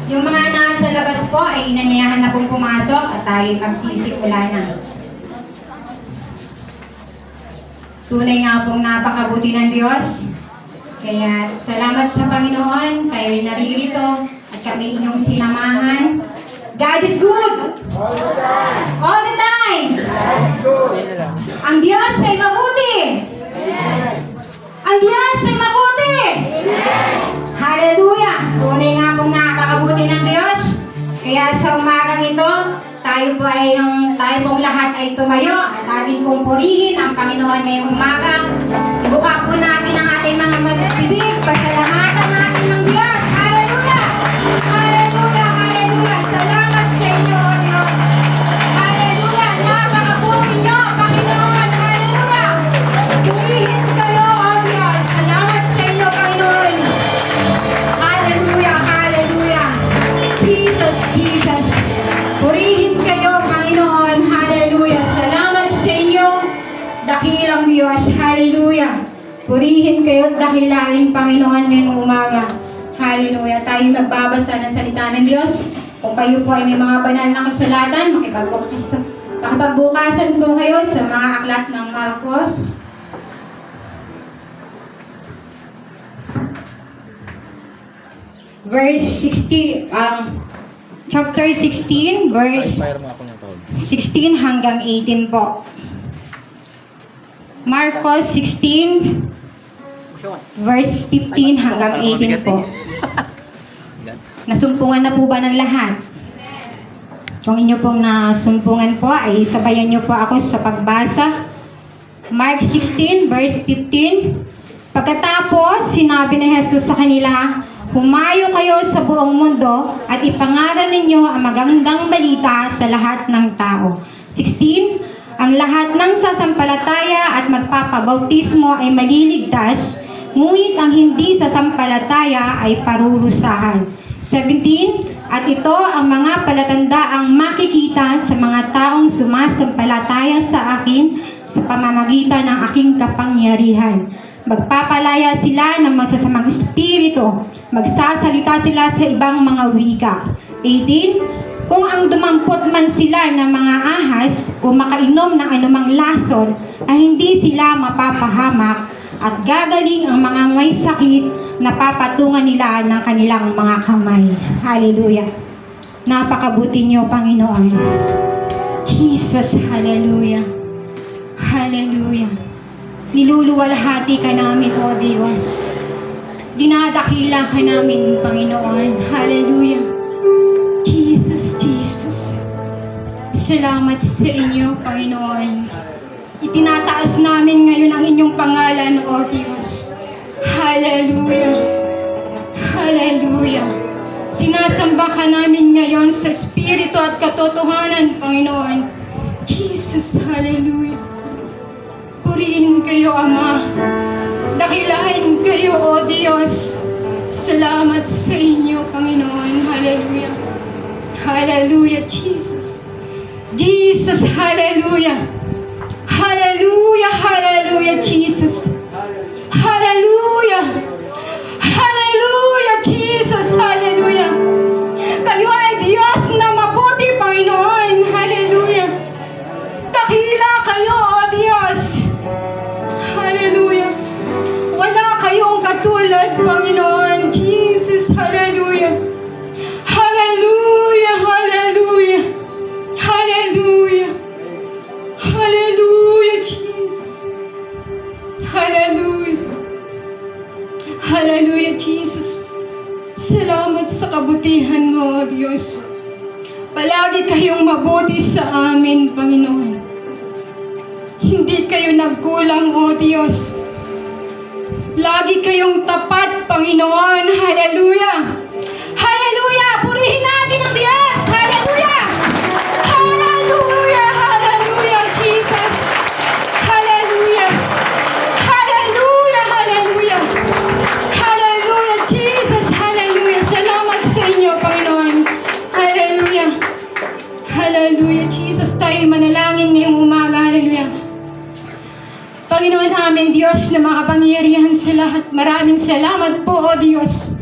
Yung mga nasa labas po ay inanyayahan na pong pumasok at tayo'y magsisimula na. Tunay nga pong napakabuti ng Diyos. Kaya salamat sa Panginoon, kayo'y naririto at kami inyong sinamahan. God is good! All the time! Ang Diyos ay mabuti! Ang Diyos ay mabuti! Hallelujah! Tunay nga pong napakabuti ng Diyos. Kaya sa umagang ito, tayo pong lahat ay tumayo at ating pong purihin ang Panginoon ngayong umaga. Ibuka po natin ang ating mga magbibig. Pasalamatan natin ng Diyos. Hallelujah! Hallelujah! Hallelujah! Salamat sa inyo, O Diyos. Hallelujah! Napakabuti niyo, Panginoon. Hallelujah! Purihin kayo, O Diyos. Salamat sa inyo, Panginoon. Hallelujah! Hallelujah! Jesus, Jesus. Purihin kayo, Panginoon. Hallelujah. Salamat sa inyo, dakilang Diyos. Hallelujah. Purihin kayo at dakilain, Panginoon, ngayong umaga. Hallelujah. Tayo magbabasa ng salita ng Diyos. Kung kayo po ay may mga banal na kasulatan, makipagbukasan po kayo sa mga aklat ng Marcos. Verse 16, chapter 16, verse 16 hanggang 18 po. Marcos 16, verse 15 hanggang 18 po. Nasumpungan na po ba ng lahat? Kung inyo pong nasumpungan po, ay sabayan nyo po ako sa pagbasa. Mark 16, verse 15. Pagkatapos, sinabi ni Jesus sa kanila, humayo kayo sa buong mundo at ipangaral ninyo ang magandang balita sa lahat ng tao. 16. Ang lahat ng sasampalataya at magpapabautismo ay maliligtas, ngunit ang hindi sasampalataya ay parurusahan. 17. At ito ang mga palatandaang makikita sa mga taong sumasampalataya sa akin sa pamamagitan ng aking kapangyarihan. Magpapalaya sila ng masasamang espiritu. Magsasalita sila sa ibang mga wika. 18. Kung ang dumampot man sila ng mga ahas o makainom ng anumang lason, ay hindi sila mapapahamak at gagaling ang mga may sakit na papatungan nila ng kanilang mga kamay. Hallelujah. Napakabuti niyo, Panginoon. Jesus, hallelujah. Hallelujah. Niluluwalhati ka namin, O Diyos. Dinadakila ka namin, Panginoon. Hallelujah. Jesus, Jesus. Salamat sa inyo, Panginoon. Itinataas namin ngayon ang inyong pangalan, O Diyos. Hallelujah. Hallelujah. Sinasamba ka namin ngayon sa Espiritu at katotohanan, Panginoon. Jesus, hallelujah. Purihin kayo, Ama. Dakilain kayo, O Diyos. Salamat sa inyo, Panginoon. Hallelujah. Hallelujah, Jesus. Jesus, hallelujah. Hallelujah, hallelujah, Jesus. Hallelujah. Hallelujah, Jesus. Hallelujah. Kayo ay Diyos na mabuti, Panginoon. Hallelujah. Dakila kayo, O Diyos. Hallelujah. Wala kayong katulad, Panginoon. Jesus, hallelujah. Hallelujah, hallelujah. Hallelujah. Hallelujah, Jesus. Hallelujah. Hallelujah, Jesus. Salamat sa kabutihan mo, O Diyos. Palagi kayong mabuti sa amin, Panginoon. Hindi kayo nagkulang, O Diyos. Lagi kayong tapat, Panginoon. Hallelujah. Hallelujah. Purihin natin ang Diyos. Hallelujah. Hallelujah. Hallelujah, Jesus. Hallelujah. Hallelujah. Hallelujah. Hallelujah, Jesus. Hallelujah. Salamat sa inyo, Panginoon. Hallelujah. Hallelujah, Jesus. Tayo manalangin ngayong umaga. Hallelujah. Panginoon aming Diyos na makapangyarihan sa lahat, maraming salamat po, O Diyos,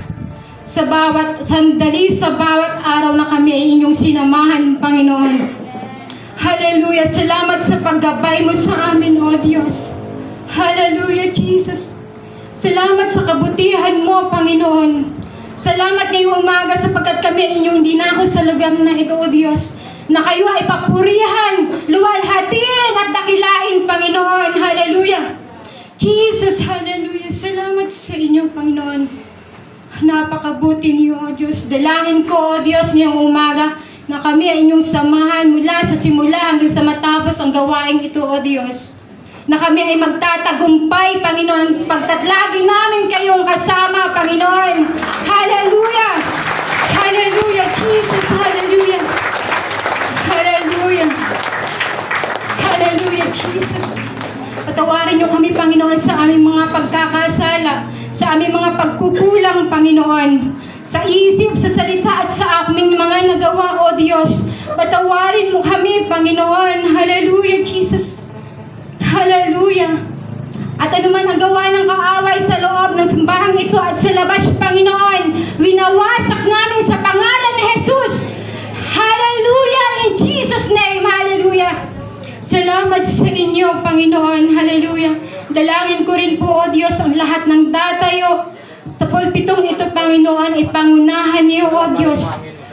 sa bawat sandali, sa bawat araw na kami ay inyong sinamahan, Panginoon. Hallelujah. Salamat sa paggabay mo sa amin, O Diyos. Hallelujah, Jesus. Salamat sa kabutihan mo, Panginoon. Salamat ngayong umaga sapagkat kami inyong dinako sa lugar na ito, O Diyos, na kayo ay papurihan, luwalhatiin at dakilain, Panginoon. Hallelujah. Jesus, hallelujah. Salamat sa inyo, Panginoon. Napakabuti niyo, O Diyos. Dalangin ko, O Diyos, ngayong umaga na kami ay inyong samahan mula sa simula hanggang sa matapos ang gawain ito, O Diyos. Na kami ay magtatagumpay, Panginoon, pagtatlagi namin kayong kasama, Panginoon. Hallelujah! Hallelujah, Jesus! Hallelujah! Hallelujah! Hallelujah, Jesus! Patawarin niyo kami, Panginoon, sa aming mga pagkakasala, sa aming mga pagkukulang, Panginoon. Sa isip, sa salita, at sa aming mga nagawa, O Diyos. Patawarin mo kami, Panginoon. Hallelujah, Jesus. Hallelujah. At anuman ang gawa ng kaaway sa loob ng simbahan ito at sa labas, Panginoon, winawasak namin sa pangalan ni Jesus. Hallelujah, in Jesus' name. Hallelujah. Salamat sa inyo, Panginoon. Hallelujah. Dalangin ko rin po, O Diyos, ang lahat ng datayo sa pulpitong ito, Panginoon, ipangunahan niyo, O Diyos,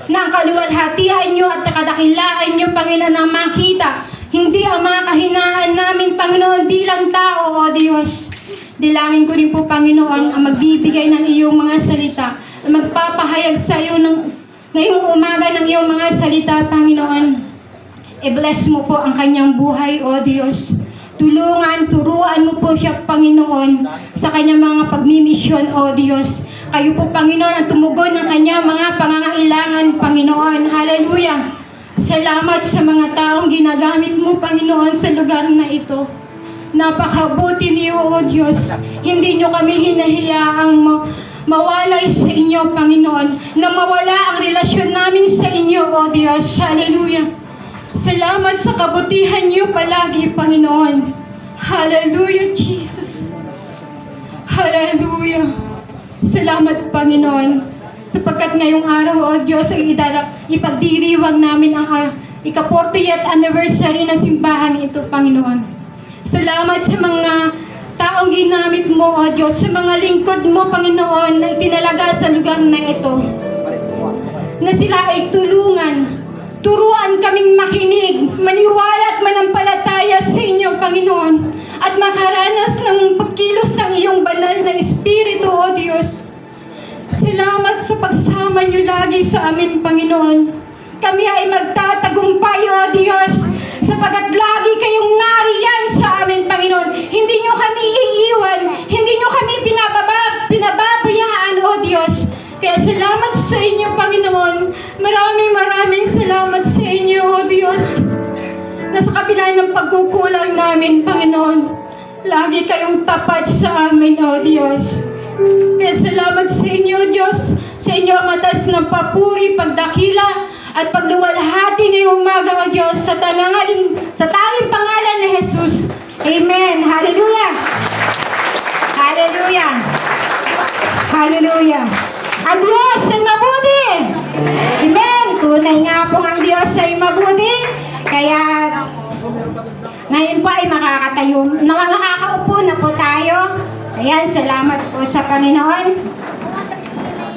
na ang kaluwalhatian niyo at kadakilaan niyo, Panginoon, ang makita. Hindi ang mga kahinaan namin, Panginoon, bilang tao, O Diyos. Dalangin ko rin po, Panginoon, ang magbibigay ng iyong mga salita, ang magpapahayag sa iyo ngayong umaga ng iyong mga salita, Panginoon. I-bless mo po ang kanyang buhay, O Diyos. Turuan mo po siya, Panginoon, sa kanyang mga pagmimisyon, O Diyos. Kayo po, Panginoon, ang tumugon ng kanyang mga pangangailangan, Panginoon. Hallelujah. Salamat sa mga taong ginagamit mo, Panginoon, sa lugar na ito. Napakabuti niyo, O Diyos. Hindi niyo kami hinahiyaang mawalay sa inyo, Panginoon. Na mawala ang relasyon namin sa inyo, O Diyos. Hallelujah. Salamat sa kabutihan niyo palagi, Panginoon. Hallelujah, Jesus. Hallelujah. Salamat, Panginoon. Sapagkat ngayong araw, O Diyos, ay ipagdiriwang namin ang ika-40th anniversary ng simbahan ito, Panginoon. Salamat sa mga taong ginamit mo, O Diyos, sa mga lingkod mo, Panginoon, na itinalaga sa lugar na ito. Na sila ay tulungan. Turuan kaming makinig, maniwala at manampalataya sa inyo, Panginoon, at makaranas ng pagkilos ng iyong banal na Espiritu, O Diyos. Salamat sa pagsama niyo lagi sa amin, Panginoon. Kami ay magtatagumpay, O Diyos, sapagat lagi kayong nariyan sa amin, Panginoon. Hindi niyo kami iiwan, hindi niyo kami pinababayaan, O Diyos. Kaya salamat sa inyo, Panginoon. Maraming salamat sa inyo, O Diyos. Na sa kabila ng pagkukulang namin, Panginoon, lagi kayong tapat sa amin, O Diyos. Kaya salamat sa inyo, Diyos. Sa inyo ang matas ng papuri, pagdakila, at pagluwalhati ngayong umaga, O Diyos, sa tanging pangalan ni Jesus. Amen. Hallelujah. Hallelujah. Hallelujah. Ang Diyos ay mabuti. Amen. Tunay nga po ang Diyos ay mabuti. Kaya ngayon po ay makakaupo na po tayo. Ayan, salamat po sa Panginoon.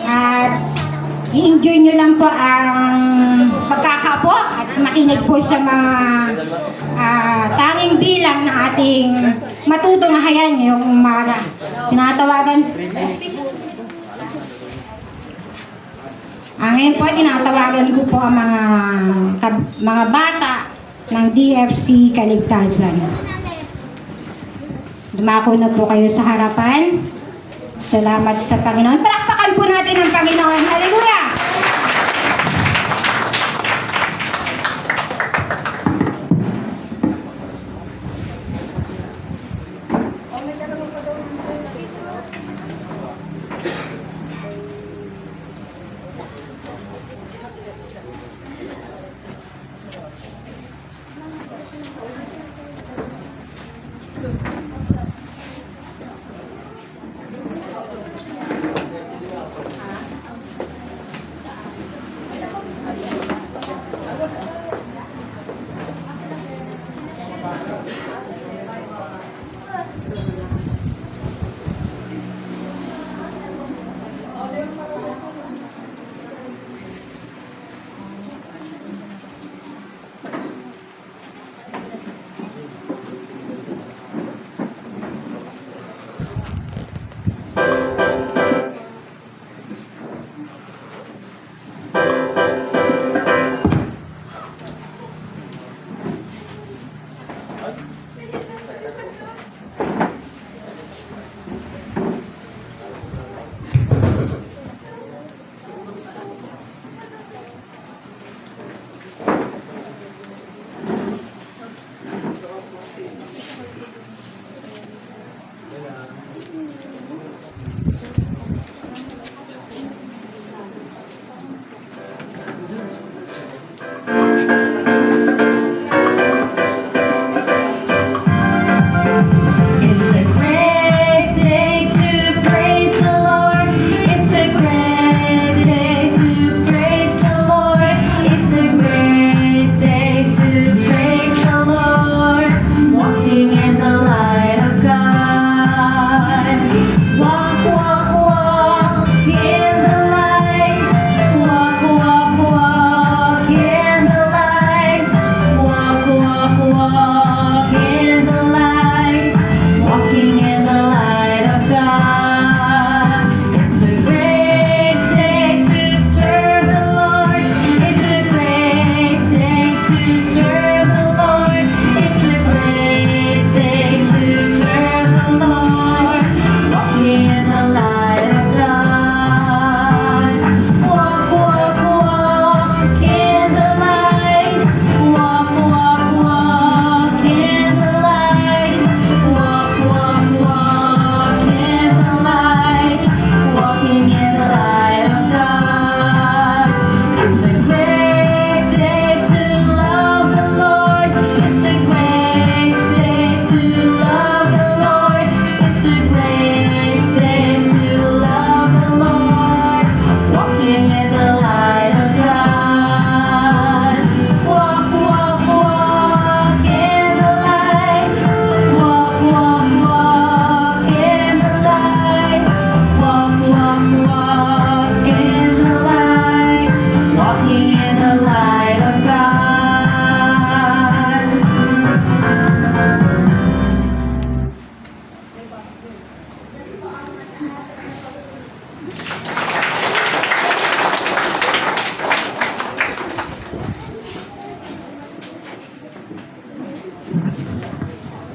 At i-enjoy nyo lang po ang pagkakapo at makinig po sa mga tanging bilang na ating matutunghayan ngayong umaga. Tinatawagan ngayon po, tinatawagan ko po ang mga bata ng DFC Kaligtasan. Dumako na po kayo sa harapan. Salamat sa Panginoon. Palakpakan po natin ang Panginoon. Hallelujah!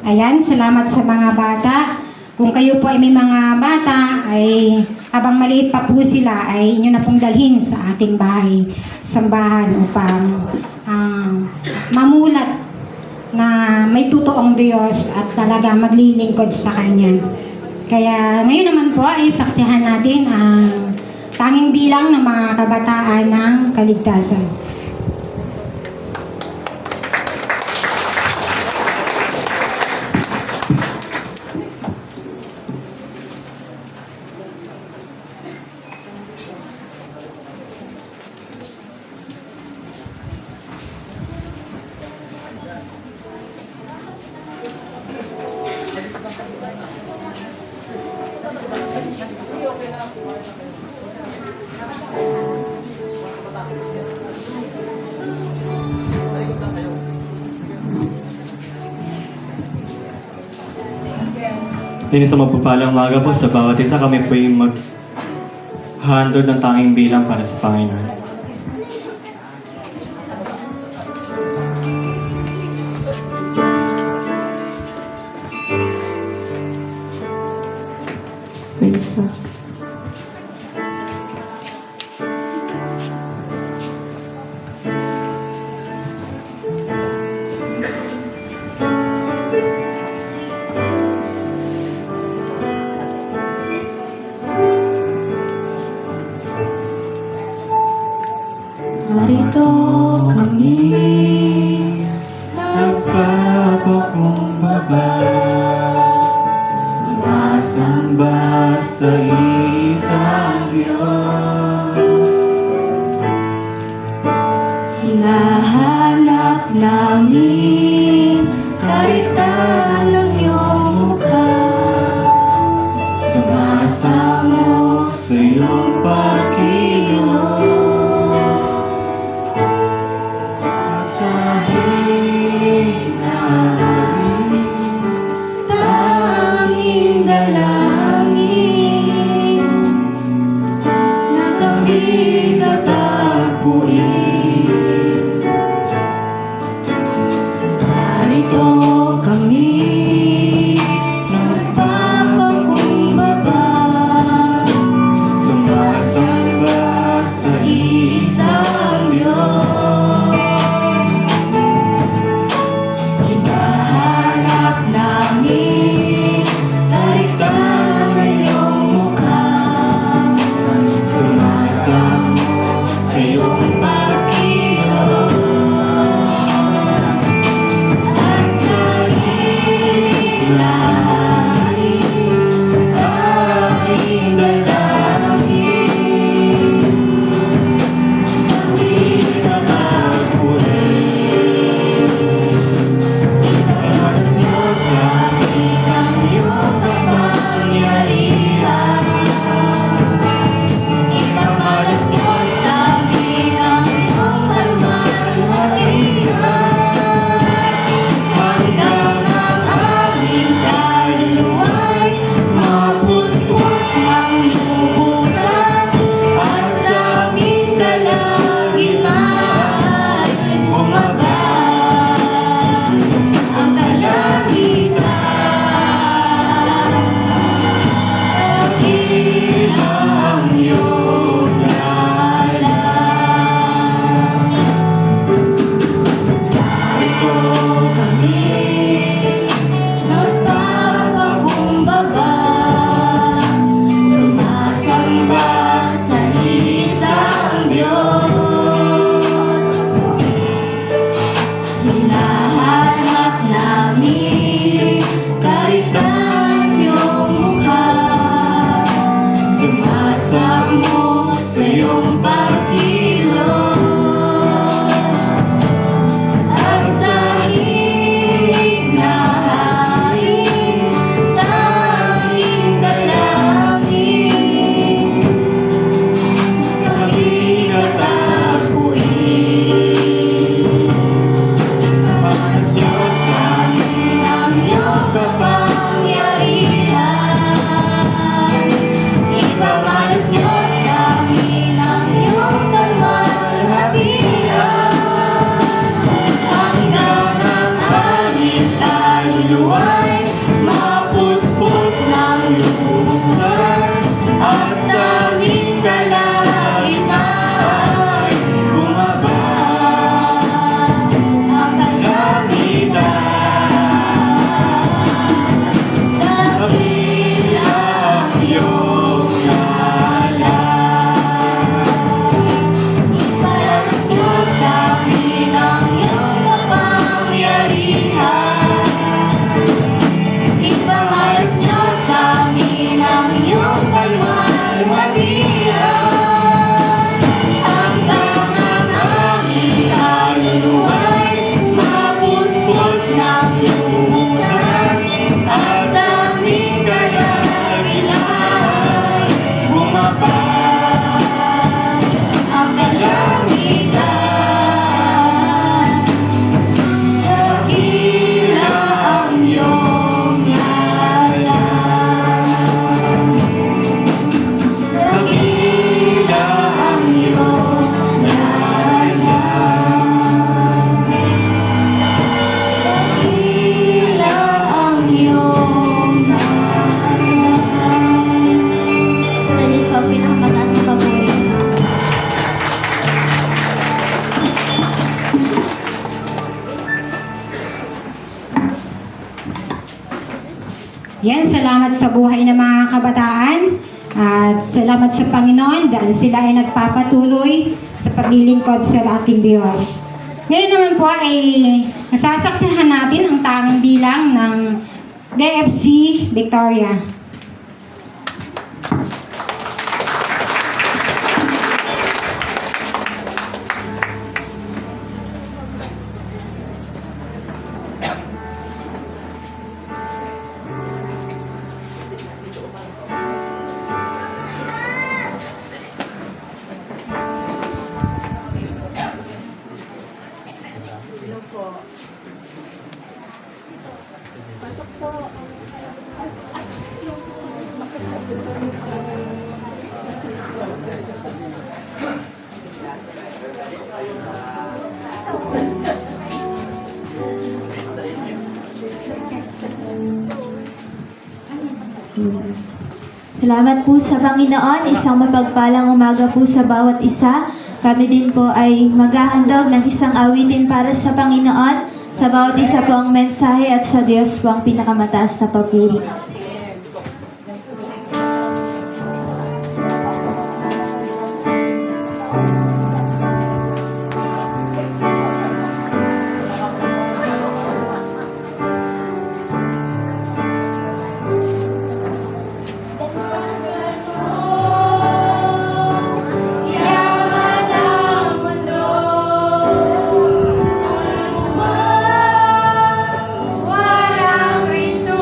Ayan, salamat sa mga bata. Kung kayo po ay may mga bata, ay habang maliit pa po sila, ay inyo na pong dalhin sa ating bahay, sambahan upang mamulat na may totoong Diyos at talaga maglilingkod sa Kanya. Kaya ngayon naman po ay saksihan natin ang tanging bilang ng mga kabataan ng kaligtasan. Yun sa magpapalang umaga po sa bawat isa, kami po yung mag-handle ng tanging bilang para sa Panginoon. Praise God. Narito kami, nagpapakumbaba, sumasamba sa isang Diyos. hinahanap namin karitaan ng iyong mukha. Sumasamo sa iyong pagkilos. At sa hiling namin, Tanging dalangin na kami katapuin. Narito kami, nagpapakumbaba sumasamba sa isang Diyos. Hinahanap namin karitaan ng iyong mukha. sumasamo sa iyong Pagkilos at sa hilahin, aking dalangin, kami katapuin. Ipalas mo sa Amin ang iyong kapangyarihan. Ipamalas mo sa amin ang Yan, salamat sa buhay ng mga kabataan at salamat sa Panginoon dahil sila ay nagpapatuloy sa paglilingkod sa ating Diyos. Ngayon naman po ay nasasaksihan natin ang tanging bilang ng DFC Victoria. Salamat po sa Panginoon. Isang mapagpalang umaga po sa bawat isa. Kami din po ay maghahandog ng isang awitin para sa Panginoon. Sa bawat isa po ang mensahe at sa Diyos po ang pinakamataas na papuri. Yaman ang mundo, walang Kristo.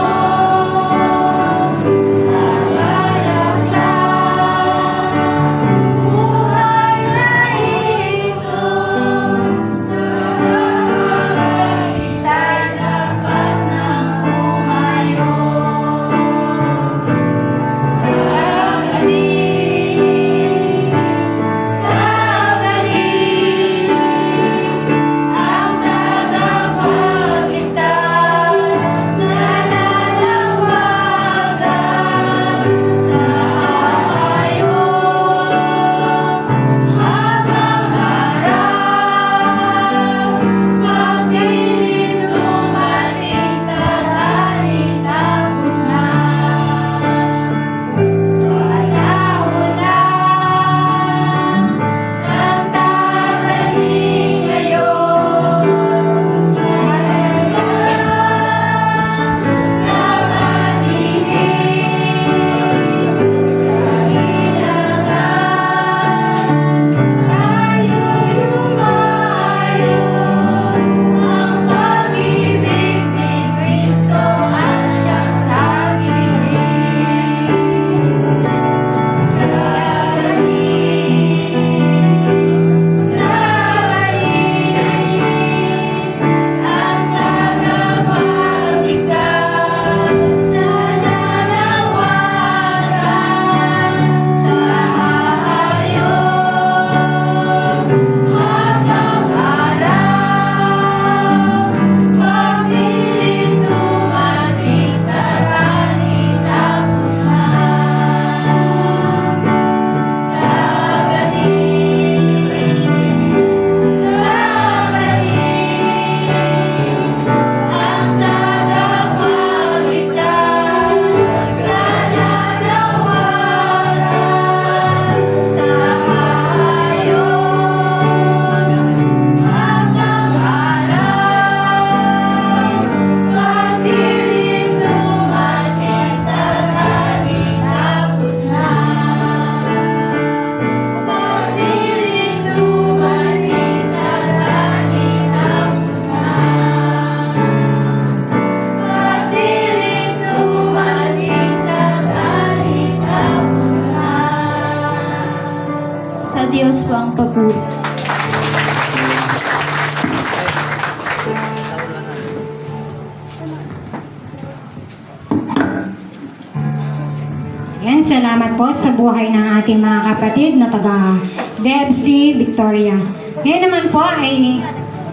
Diyos po ang papuri. Yan, salamat po sa buhay ng ating mga kapatid na taga DFC Victoria. Ngayon naman po ay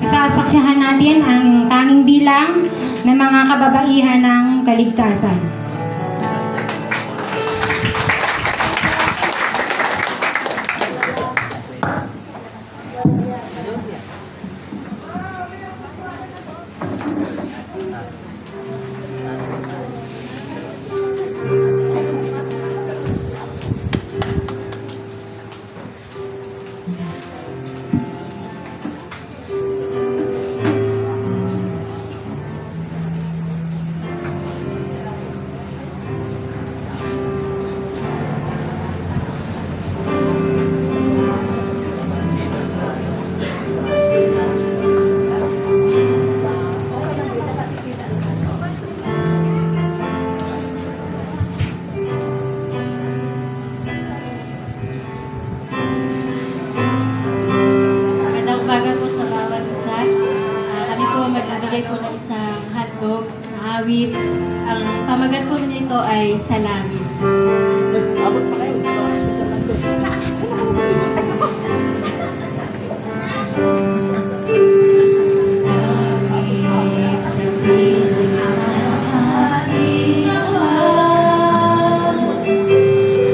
sasaksihan natin ang tanging bilang ng mga kababaihan ng kaligtasan. po ay sa langit. Abot pa kayo. Special lang doon.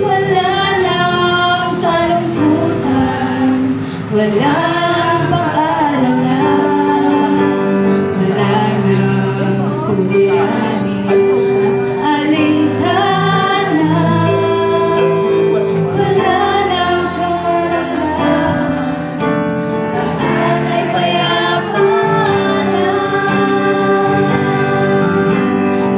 Wala lang kalungkutan, walang pag-alala, wala nang suliranin, alintana, wala nang karalaman, lahat ay payapa na.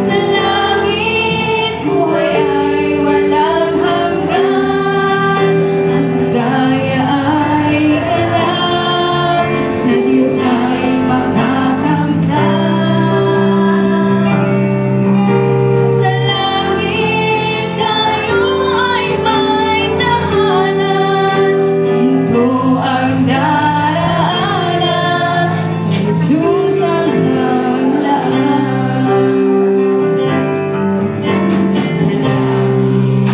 Sa langit, buhay ay walang hanggan. Ang ligaya ay ganap, sa Diyos ay makakamtan. Sa langit, tayo ay may tahanan. Ito ang daraanan, sa Jesus ang naglaan. Sa langit,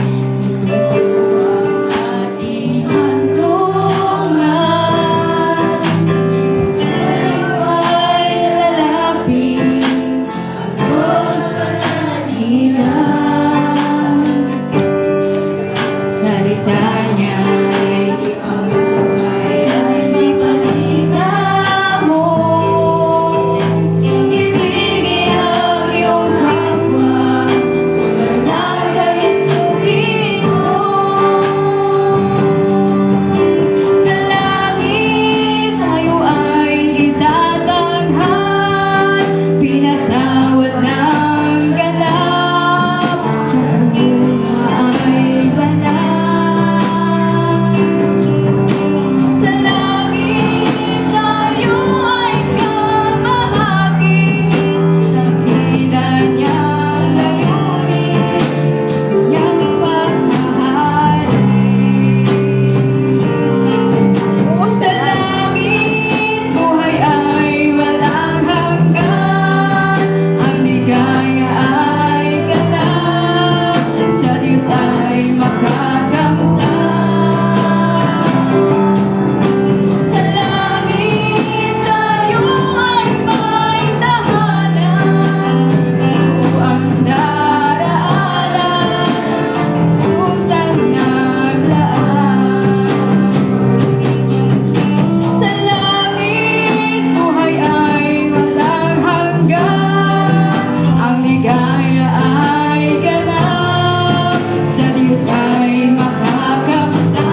ito ang ating handungan. Tayo ay lalapit, agos pananaligan. Salita niya ay ang buhay ay may paligamo. Ibigin ang iyong kapwa, tulad ng kay Jesucristo. Sa langit tayo ay itatanghal, pinatawad ng ganap, sa bunga ay banal. Sa langit tayo ay kamahagi, dakilan niyang layunin, niyang pagmahalin. Sa langit, buhay ay walang hanggan, ang ligaya ay ganap, sa Diyos ay makakamtan. Sa langit, tayo ay may tahanan. Ito ang daraanan, pusang naglaan. Sa langit, buhay ay walang hanggan, ang ligaya ay ganap, sa Diyos ay makakamtan.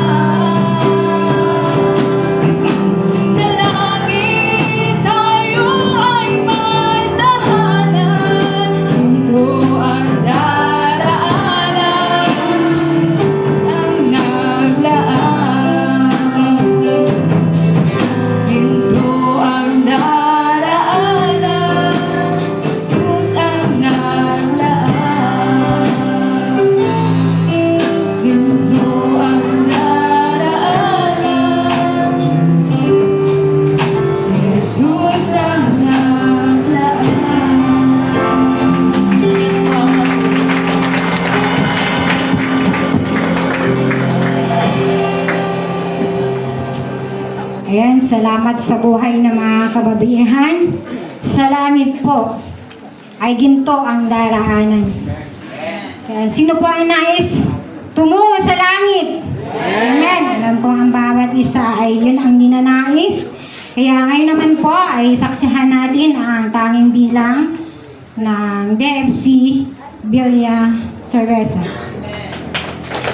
Sa langit, tayo ay may tahanan. Ito ang daraanan, ang naglaan. Ito ang daraanan, Jesus ang naglaan. Ito ang daraanan, si Jesus ang naglaan. Yes po. Ayan, salamat sa buhay ng mga kababihan. Sa langit po ay ginto ang daraanan. Ayan, sino po ang nais tumungo sa langit? Amen. Alam ko ang bawat isa ay yun ang ninanais. Kaya ngayon naman po ay saksihan natin ang tanging bilang ng DFC Villa Cerveza.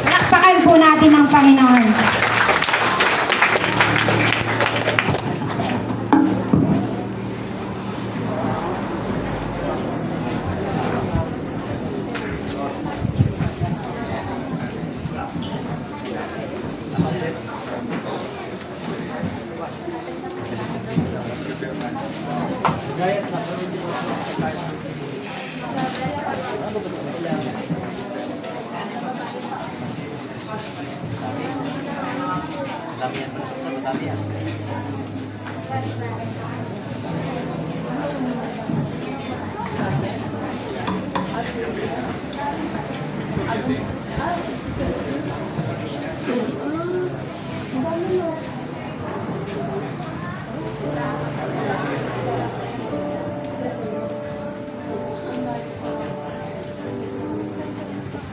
Palakpakan po natin ang Panginoon. Madami yan. Basta madami yan.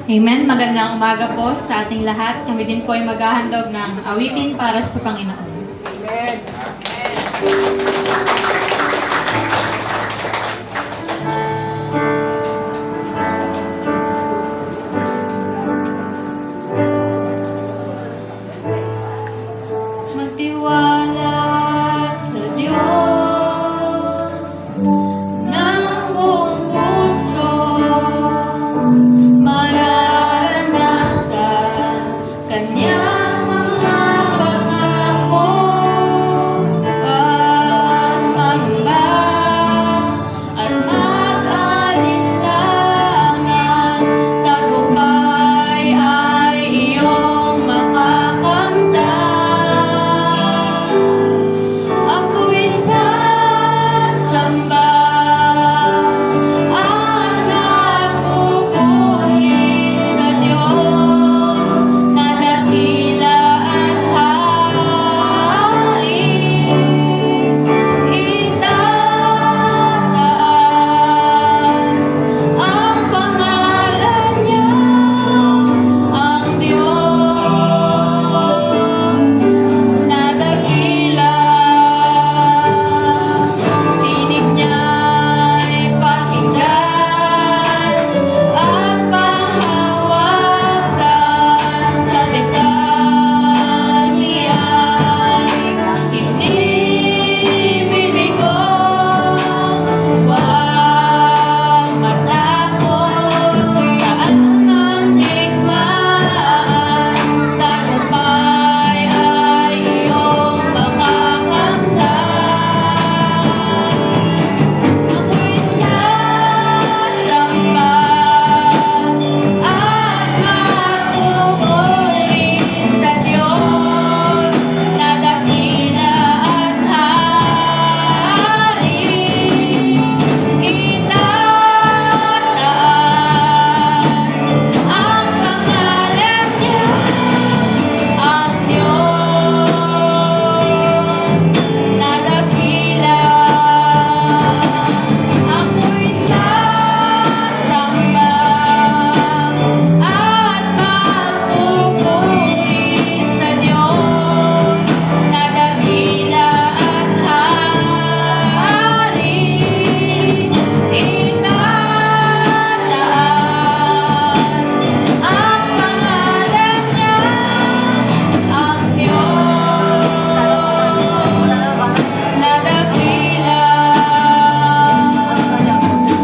Amen. Magandang umaga po sa ating lahat. Kami din po ay maghahandog ng awitin para sa Panginoon. Magtiwala sa Diyos ng buong puso. Mararanasan Kanyang mga pangako at mangamba at mag-alinlangan. Tagumpay ay iyong makakamtan. Ako'y sasamba at nagpupuri sa Diyos na dakila at hari. Itataas ang pangalan niya, ang Diyos na dakila. Tinig niya'y pakinggan at pahawakan sa dekal niya'y inibibigo. Huwag matakot sa anumang digmaan. Tagumpay ay iyong makakamtan. Ako'y sasamba at magpupuri sa Diyos na dakila at hari. Itataas ang pangalan niya, ang Diyos na dakila. Ako'y sasamba at magpupuri sa Diyos na dakila at hari. Itataas ang pangalan niya, ang Diyos na dakila.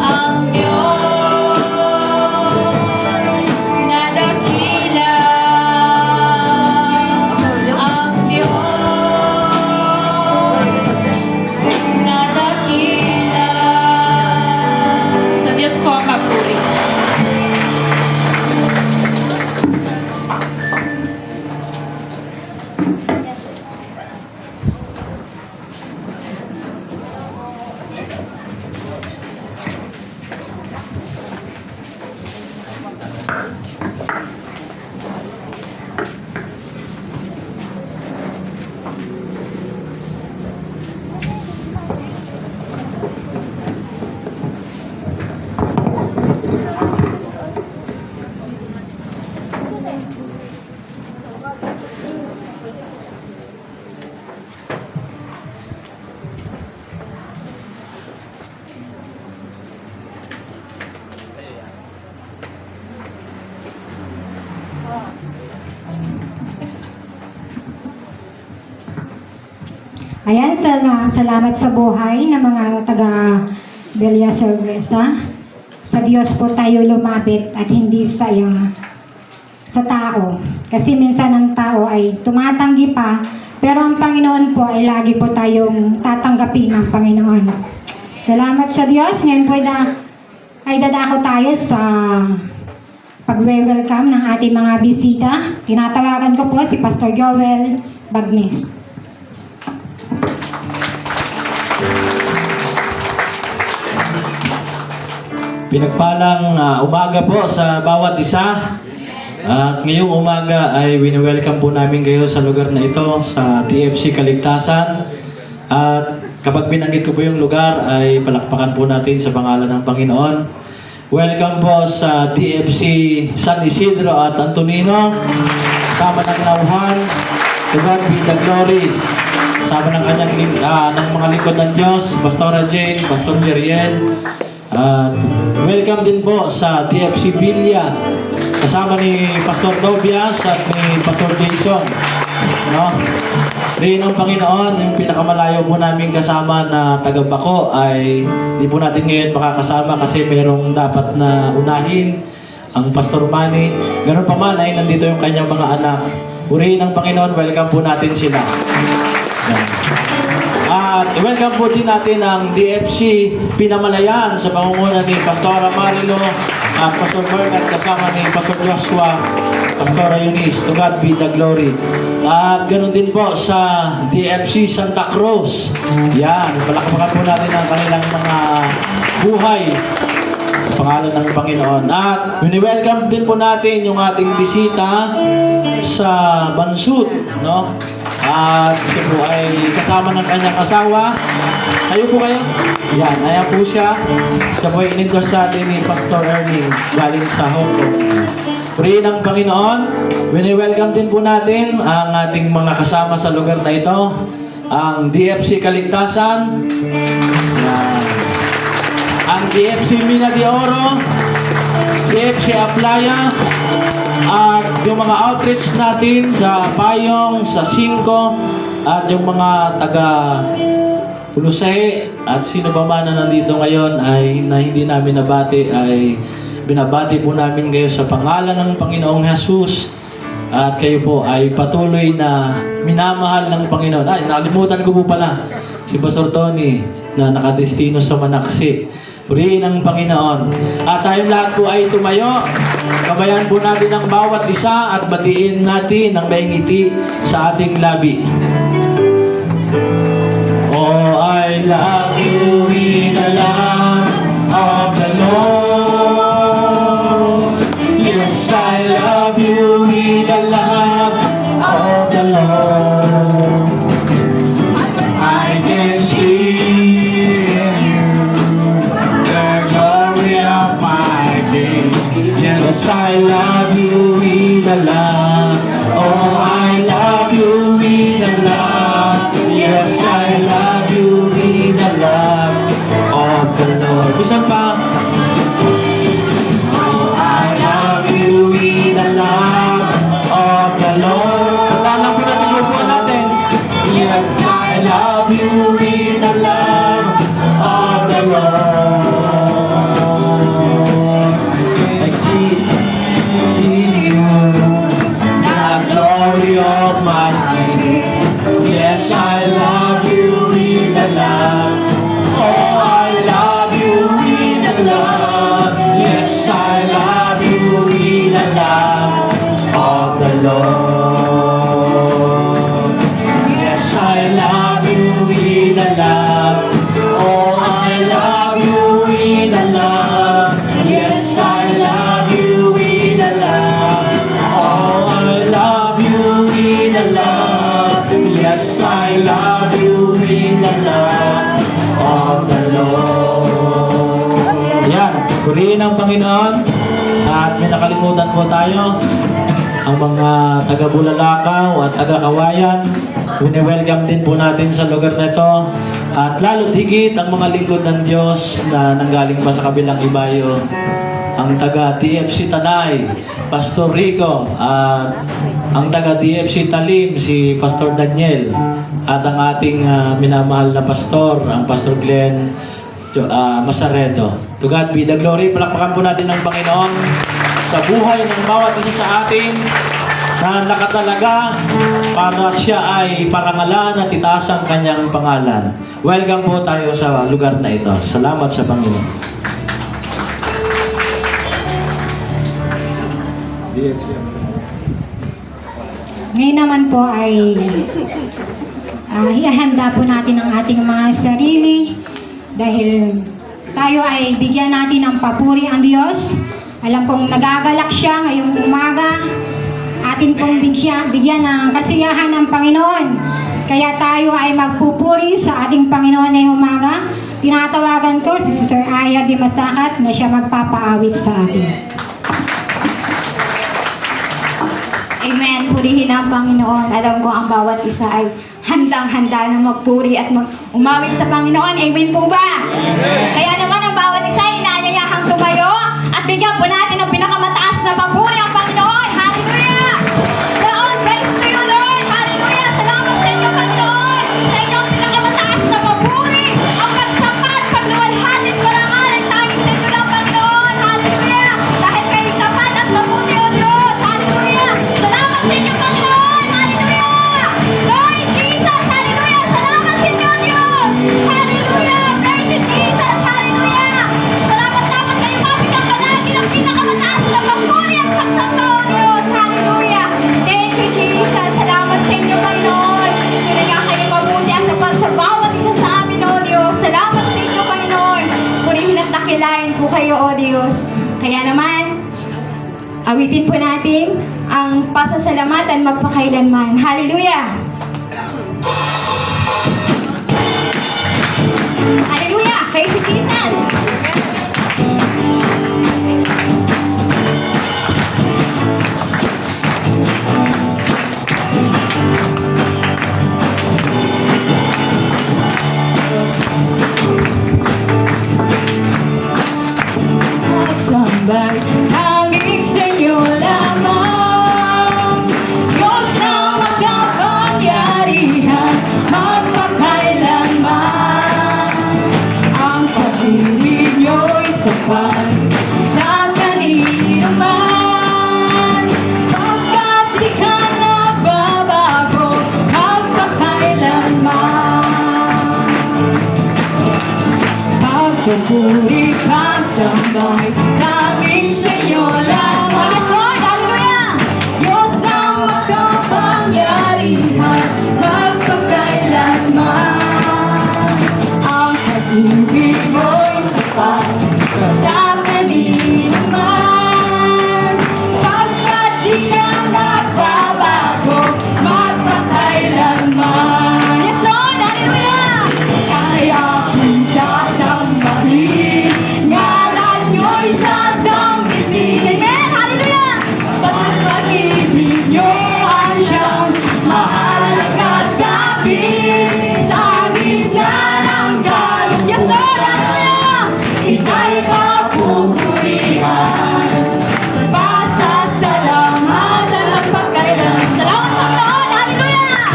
Ang Diyos na dakila. Ang Diyos na dakila. Sa Diyos po ang papuri. Ayan, salamat sa buhay ng mga taga Belia Sorpresa. Sa Diyos po tayo lumapit at hindi sa tao. Kasi minsan ang tao ay tumatanggi pa, pero ang Panginoon po ay lagi po tayong tatanggapin ng Panginoon. Salamat sa Diyos. Ngayon po ay dadako tayo sa pag-welcome ng ating mga bisita. Tinatawagan ko po si Pastor Joel Bagnes. Pinagpalang umaga po sa bawat isa. At ngayong umaga ay wini-welcome po namin kayo sa lugar na ito, sa TFC Kaligtasan. At kapag binanggit ko po yung lugar ay palakpakan po natin sa pangalan ng Panginoon. Welcome po sa TFC San Isidro at Antonino. Kasama ng Nauhan, to God be the glory. Kasama ng kanyang ng mga lingkod ng Diyos, Pastora Jane, Pastor Jeriel. Welcome din po sa TFC Villa. Kasama ni Pastor Tobias at ni Pastor Jason. No? Rin ang Panginoon, yung pinakamalayo po namin kasama na taga-Bako ay hindi po natin ngayon makakasama kasi merong dapat na unahin ang Pastor Manny. Ganun pa man ay nandito yung kanyang mga anak. Purihin ang Panginoon, welcome po natin sila. Yan. At welcome po din natin ang DFC Pinamalayan sa pangunguna ni Pastora Marilo at Pastor Bernard kasama ni Pastor Joshua, Pastora Eunice. To God be the glory. At ganoon din po sa DFC Santa Cruz. Yan, palakpakan po natin ang kanilang mga buhay sa pangalan ng Panginoon. At welcome din po natin yung ating bisita sa Bansud, no? At siya po ay kasama ng kanyang asawa. Tayo po kayo. Yan, ayan po siya. Siya po ay in-endorse sa atin ni Pastor Ernie galing sa Hong Kong. Purihin ang Panginoon. Wini-welcome din po natin ang ating mga kasama sa lugar na ito. Ang DFC Kaligtasan. Yan. Ang DFC Mina de Oro. DFC Aplaya. At yung mga outreach natin sa Payong, sa Cinco, at yung mga taga Pulusahe, at sino ba man na nandito ngayon ay na hindi namin nabati, ay binabati po namin kayo sa pangalan ng Panginoong Jesus. At kayo po ay patuloy na minamahal ng Panginoon. Ay, nakalimutan ko po pala si Pastor Tony na nakadestino sa Manaksi. Purihin ang Panginoon. At tayong lahat po ay tumayo. Kabayan po natin ang bawat isa at batiin natin ang may ngiti sa ating labi. Oh, I love you in the love of the Lord. Yes, I love you in the love of the Lord. I can see the glory of my King. Yes, I love you in the love. Oh, I love you in the love. Yes, I love you in the love of the Lord. Bisan pa. Oh, I love you in the love of the Lord. Talang po natin yung buwan natin. Yes, I love you in the love of the Lord. I see in you the glory of my King. Yes, I love you in the love. Oh, I love you in the love. Yes, I love you in the love of the Lord. Yes, I love you in the love. Oh, I love you in the love. Yes, I love you in the love. Oh, I love you in the love. Yes, I love you in the love of the Lord. Yan, purihin ang Panginoon. At may nakalimutan po tayo. Ang mga taga-Bulalakaw at taga-Kawayan, wini-welcome din po natin sa lugar na ito. At lalo't higit ang mga lingkod ng Diyos na nanggaling pa sa kabilang ibayo. Ang taga-TFC Tanay, Pastor Rico, at ang taga-TFC Talim, si Pastor Daniel, at ang ating minamahal na pastor, ang Pastor Glenn Masaredo. To God be the glory. Palakpakan po natin ang Panginoon sa buhay ng bawat isa sa atin na nakatalaga para siya ay parangalan at itaas ang kanyang pangalan. Welcome po tayo sa lugar na ito. Salamat sa Panginoon. Ngayon naman po ay ihahanda po natin ang ating mga sarili dahil tayo ay bigyan natin ng papuri ang Diyos. Alam kong nagagalak siya ngayong umaga. Atin pong bigyan ng kasiyahan ng Panginoon. Kaya tayo ay magpupuri sa ating Panginoon ngayong umaga. Tinatawagan ko si Sir Aya Di Masakat na siya magpapaawit sa atin. Amen. Purihin ang Panginoon. Alam ko ang bawat isa ay handang-handa na magpuri at umawit sa Panginoon. Amen po ba? Kaya naman ang bawat isa ay inaanyayahang tumayo at bigyan po natin ang pinakamataas na papuri ang Panginoon. Hallelujah! Lord, praise to you, Lord. Hallelujah! Salamat sa inyo, Panginoon. Sa inyong pinakamataas na papuri. Ang pagsapat, pagluwalhanin, parangalan, tanging sa inyo lang, Panginoon. Hallelujah! Dahil kayo sapat at mabuti, O Diyos. Hallelujah! Salamat sa inyo, Panginoon. Hallelujah! Lord Jesus, hallelujah! Salamat sa inyo, Diyos. Hallelujah! Praise you, Jesus. Hallelujah! Salamat dapat kayo mabigyan palagi ng pinakamataas na papuri at pagsamba, O Diyos. Hallelujah! Thank you, Jesus. Salamat sa inyo, Panginoon. Pinagyan kayo mabuti at naman sa bawat isa sa amin, O Diyos. Salamat sa inyo, Panginoon. Purihin at takilain po kayo, O Diyos. Kaya naman, awitin po natin ang pasasalamatan magpakailanman. Hallelujah! Hallelujah! Praise you, Jesus! Magsambay, tanging sa inyo lamang. Diyos na makapangyarihan, magpakailanman. Ang pag-ibig niyo'y sapat sa kanino man. Pagkat di ka nagbabago, magpakailanman. Pagpupuri pagsambay, tanging sa inyo lamang. Hallelujah! Diyos na makapangyarihan, magpakailanman. Ang pag-ibig mo'y sapat sa kanino man. Pagkat di ka nagbabago, magpakailanman. Yes, Lord! Hallelujah! Kaya kung sasambahin, ngalan niyo'y sasambitin. Amen! Hallelujah! Pag-ibig niyo ang siyang mahalaga sa akin. Sa gitna ng kalungkutan, yes, Lord! Hallelujah! Ika'y papupurihan. Pasasalamatan at pagkailan. Salamat, Panginoon! Hallelujah!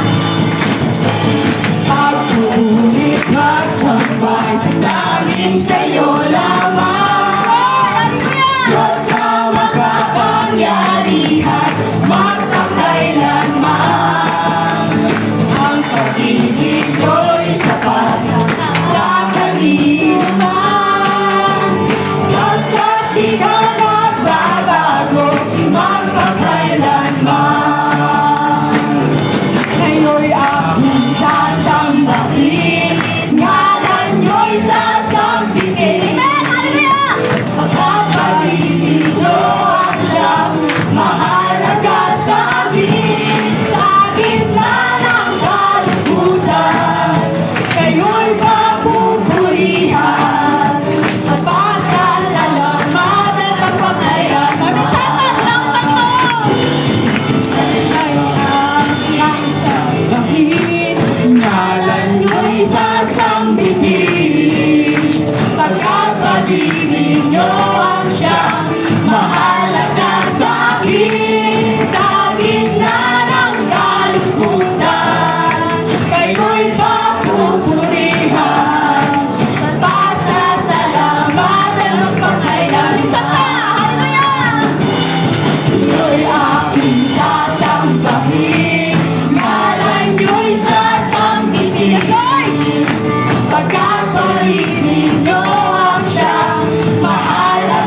Pagpupulit magsambay, tanging sa'yo lamang. Diyos na makapangyarihan, magpakailanman. Ang pag-ibig niyo'y sapat sa kanino man. Pagkat di ka nagbabago, magpakailanman. Ngayon'y aking sasambahin, ngalan niyo'y sasambitin. Amen! Hallelujah! Pagkapag-ibig niyo ang siyang mahalaga sa amin. Sa gitna ng kalungkutan, kayo'y papupurihan. At pasasalamatan ang pagkailan. Mabisapat lang, Panginoon! Ngalan niyo'y sasambitin. Pagkapag-ibig niyo ang siyang mahalaga sa akin. Sa gitna ng kalungkutan, kayo'y papupurihan. Pasasalamatan ang pagkailan. Isa pa! Hallelujah! Iyo'y aking sasambahin, ngalan niyo'y sasambitin. Pagkapag-ibig niyo ang siyang mahalaga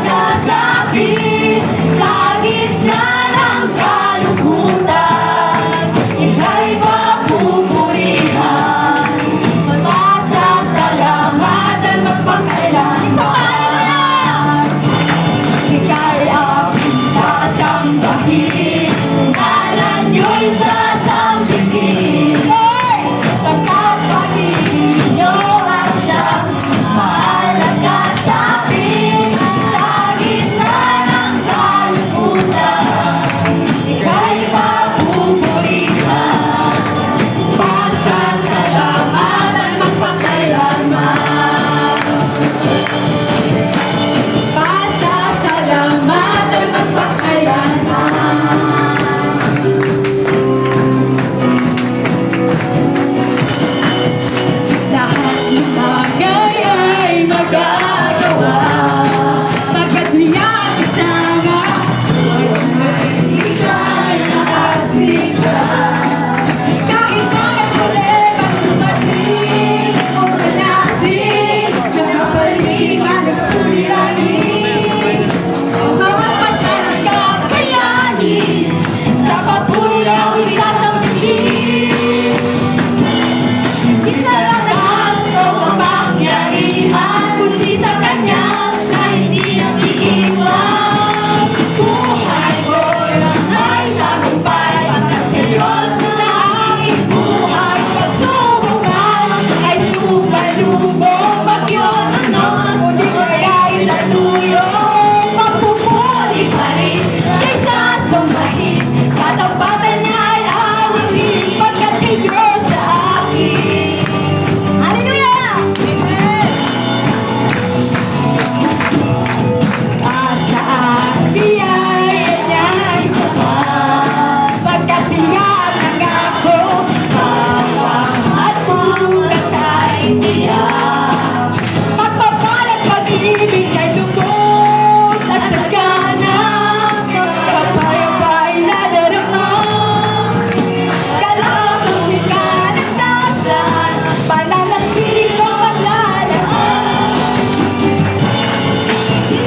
banal at piling ko maglalaan.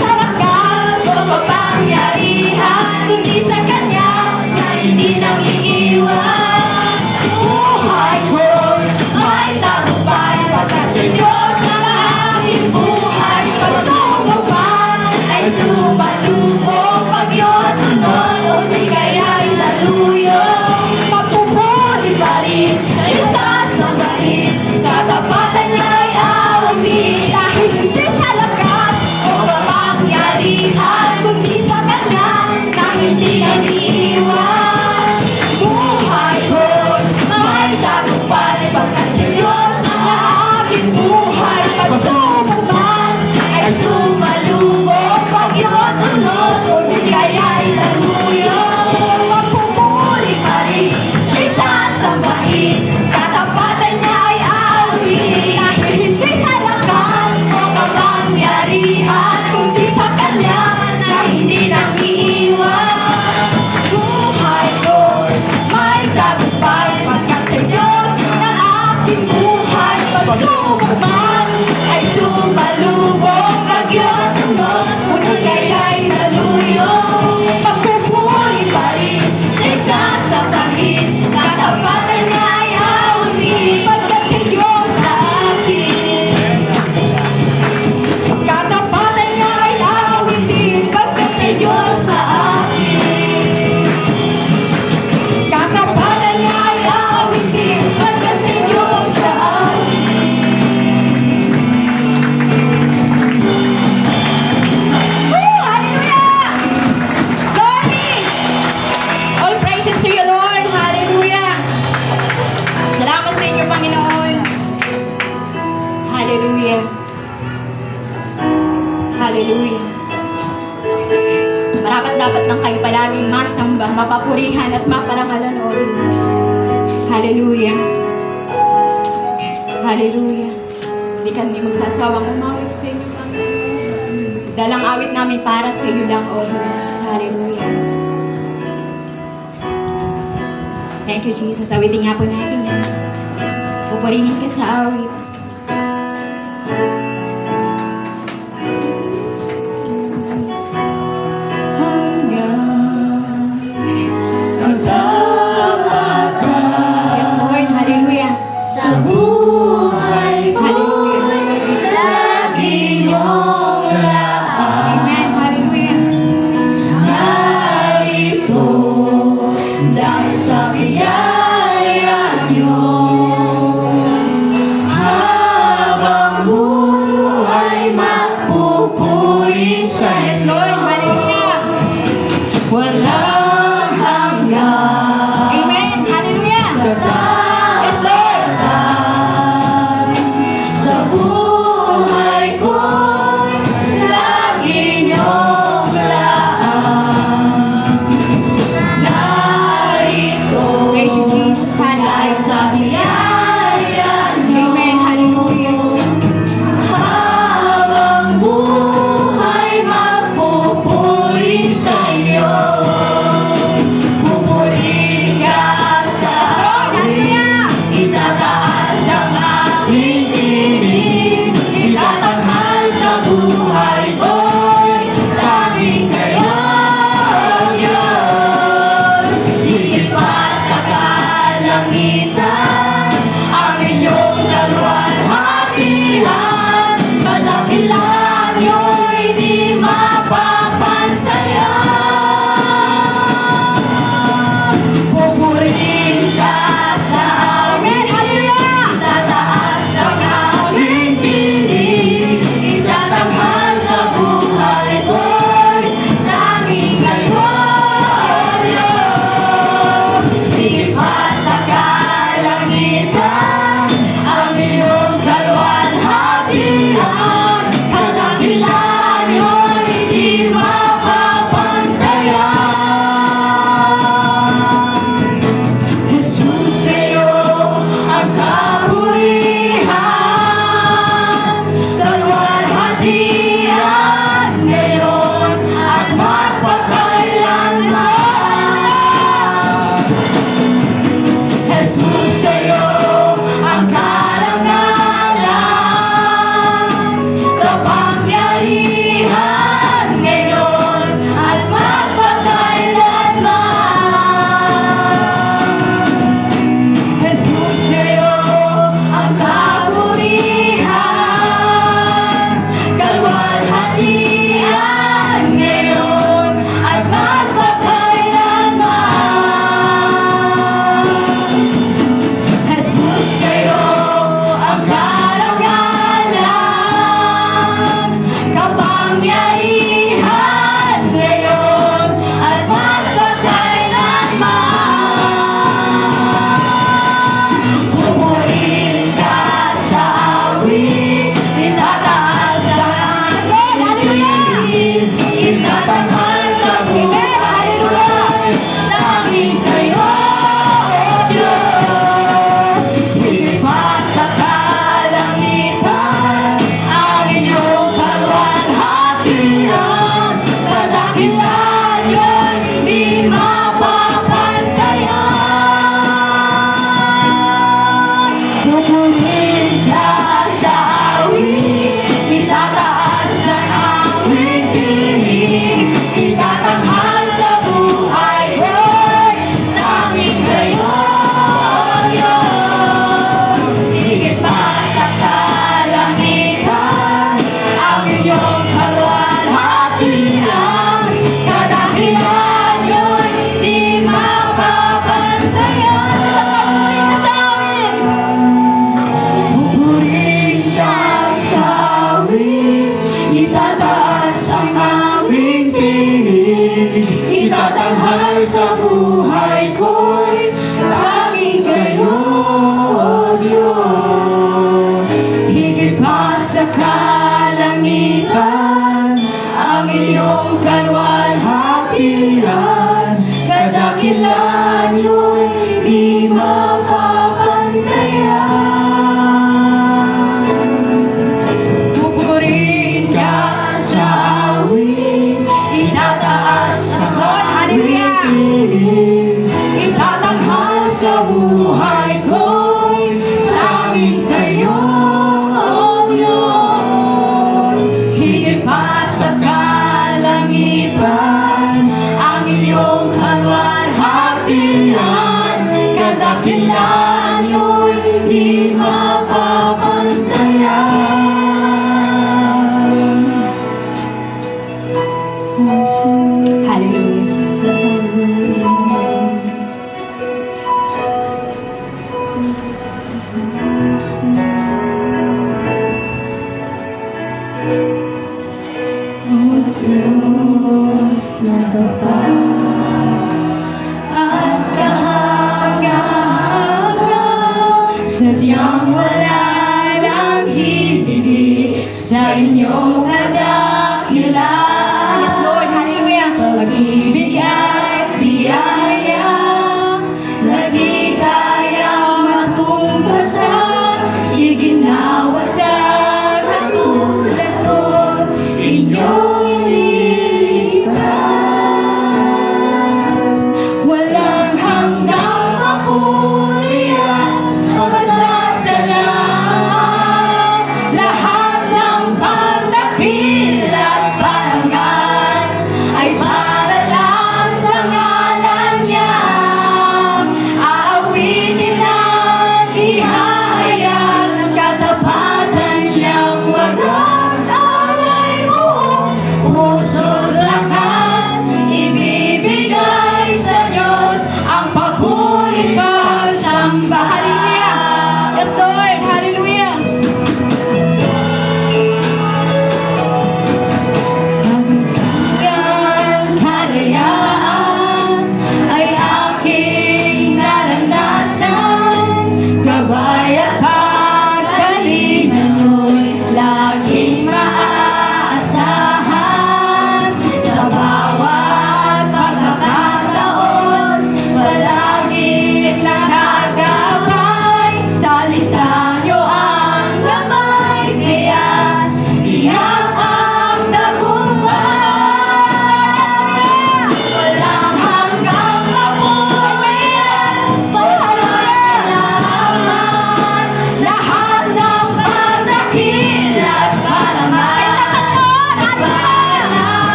Sa lakas o kapangyarihan, kundi sa Kanya na hindi nang iiwan. Buhay ko'y may tagumpay, pagkat sa Diyos ang aking buhay. Pagsubok man ay sumalubog, bagyo at tunog, o di kaya'y laluyo. Mapupuli pa rin, isasambahin, katapatan niya'y aawit. Dahil hindi sa lakas o kapangyarihan, kundi sa Kanya na hindi nang iiwan. Buhay ko'y may tagumpay, pagkat sa Diyos ang aking buhay. Pagsubok man ay sumalubog, bagyo at tunog, o di kaya'y laluyo. Mapupuli pa rin, siya'y sasambahin, katapatan niya'y aawit. Dahil hindi sa lakas o kapangyarihan, kundi sa Kanya na hindi nang iiwan. Buhay ko'y may tagumpay, pagkat sa Diyos ang aking buhay. Pagsubok man ay sumalubog, bagyo at tunog, o di kaya'y laluyo. Mapupuli pa rin, siya'y sasambahin, katapatan niya'y aawit. Pagkat sa Diyos sa akin, katapatan niya'y aawitin. Pagkat sa Diyos sa akin, katapatan niya'y aawitin. Pagkat sa Diyos sa akin. Hallelujah! Glory! All praises to you, Lord. Hallelujah! Salamat sa inyo, Panginoon. Hallelujah! Hallelujah! Marapat dapat lang kayo palaging masamba, mapapurihan at maparangalan, O Diyos. Hallelujah! Hallelujah! Hindi kami magsasawang umawit sa inyo, Panginoon. Dalang awit namin para sa iyo lang, O Diyos. Hallelujah! Thank you, Jesus. Awitin nga po natin yan. Pupurihin ka sa awit. Yes, Lord. Hallelujah. Sa buhay ko, lagi niyong lahat. Amen. Hallelujah. Narito, dahil sa biyaya niyo, habang buhay magpupuri sa Yes, inyo. Lord. Hallelujah. Walang hanggan. Amen. Hallelujah. Yes, Lord. di mapapantayan. Diyos na tapat at kahanga-hanga, sadyang wala nang hihigi sa inyong kadakilaan. Yes, Lord. Hallelujah. Pag-ibig at biyaya na di kayang matumpasan, iginawa sa katulad nun inyong iniligtas. Walang hanggang kapurihan ang masasalamat, lahat ng pagdakil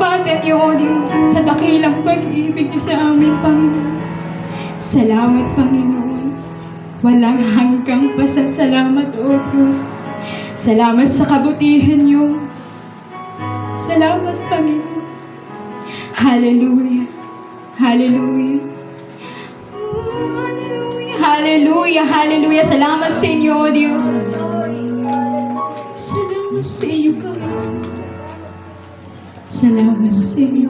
pasasalamatan niyo, O Diyos, sa dakilang pag-ibig niyo sa amin, Panginoon. Salamat, Panginoon. Walang hanggang pasasalamat, O Diyos. Salamat sa kabutihan niyo. Salamat, Panginoon. Hallelujah. Hallelujah. Hallelujah, hallelujah. Salamat sa inyo, O Diyos. Salamat sa iyo, Panginoon. Salamat sa iyo.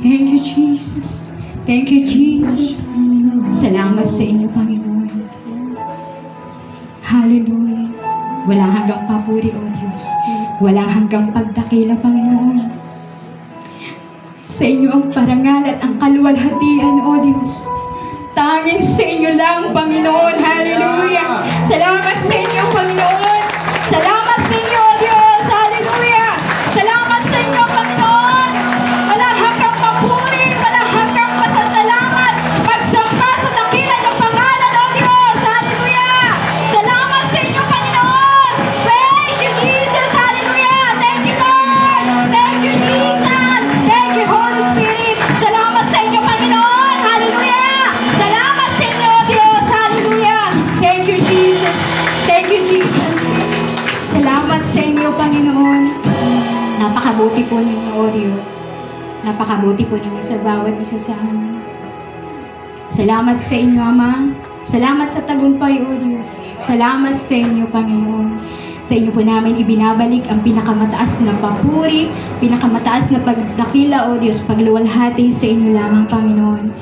Thank you, Jesus. Thank you, Jesus. Salamat sa inyo, Panginoon. Hallelujah. Walang hanggang papuri, O Diyos. Walang hanggang pagdakila, Panginoon. Sa inyo ang parangal at ang kaluwalhatian, O Diyos. Tanging sa inyo lang, Panginoon. Hallelujah. Salamat sa inyo, Panginoon. Salamat sa inyo, O Diyos. Hallelujah. Salamat sa inyo, Panginoon. Walang hanggang papuri, walang hanggang pasasalamat. Pagsamba sa dakila ng pangalan, O Diyos. Hallelujah. Salamat sa inyo, Panginoon. Praise you, Jesus. Hallelujah. Thank you, Lord. Thank you, Jesus. Thank you, Holy Spirit. Salamat sa inyo, Panginoon. Hallelujah. Salamat sa inyo, O Diyos. Hallelujah. Thank you, Jesus. Thank you, Jesus. Salamat sa inyo, Panginoon. Napakabuti po ninyo, O Diyos. Napakabuti po ninyo sa bawat isa sa amin. Salamat sa inyo, Ama. Salamat sa tagumpay, O Diyos. Salamat sa inyo, Panginoon. Sa inyo po namin ibinabalik ang pinakamataas na papuri, pinakamataas na pagdakila, O Diyos, pagluwalhati sa inyo lamang, Panginoon.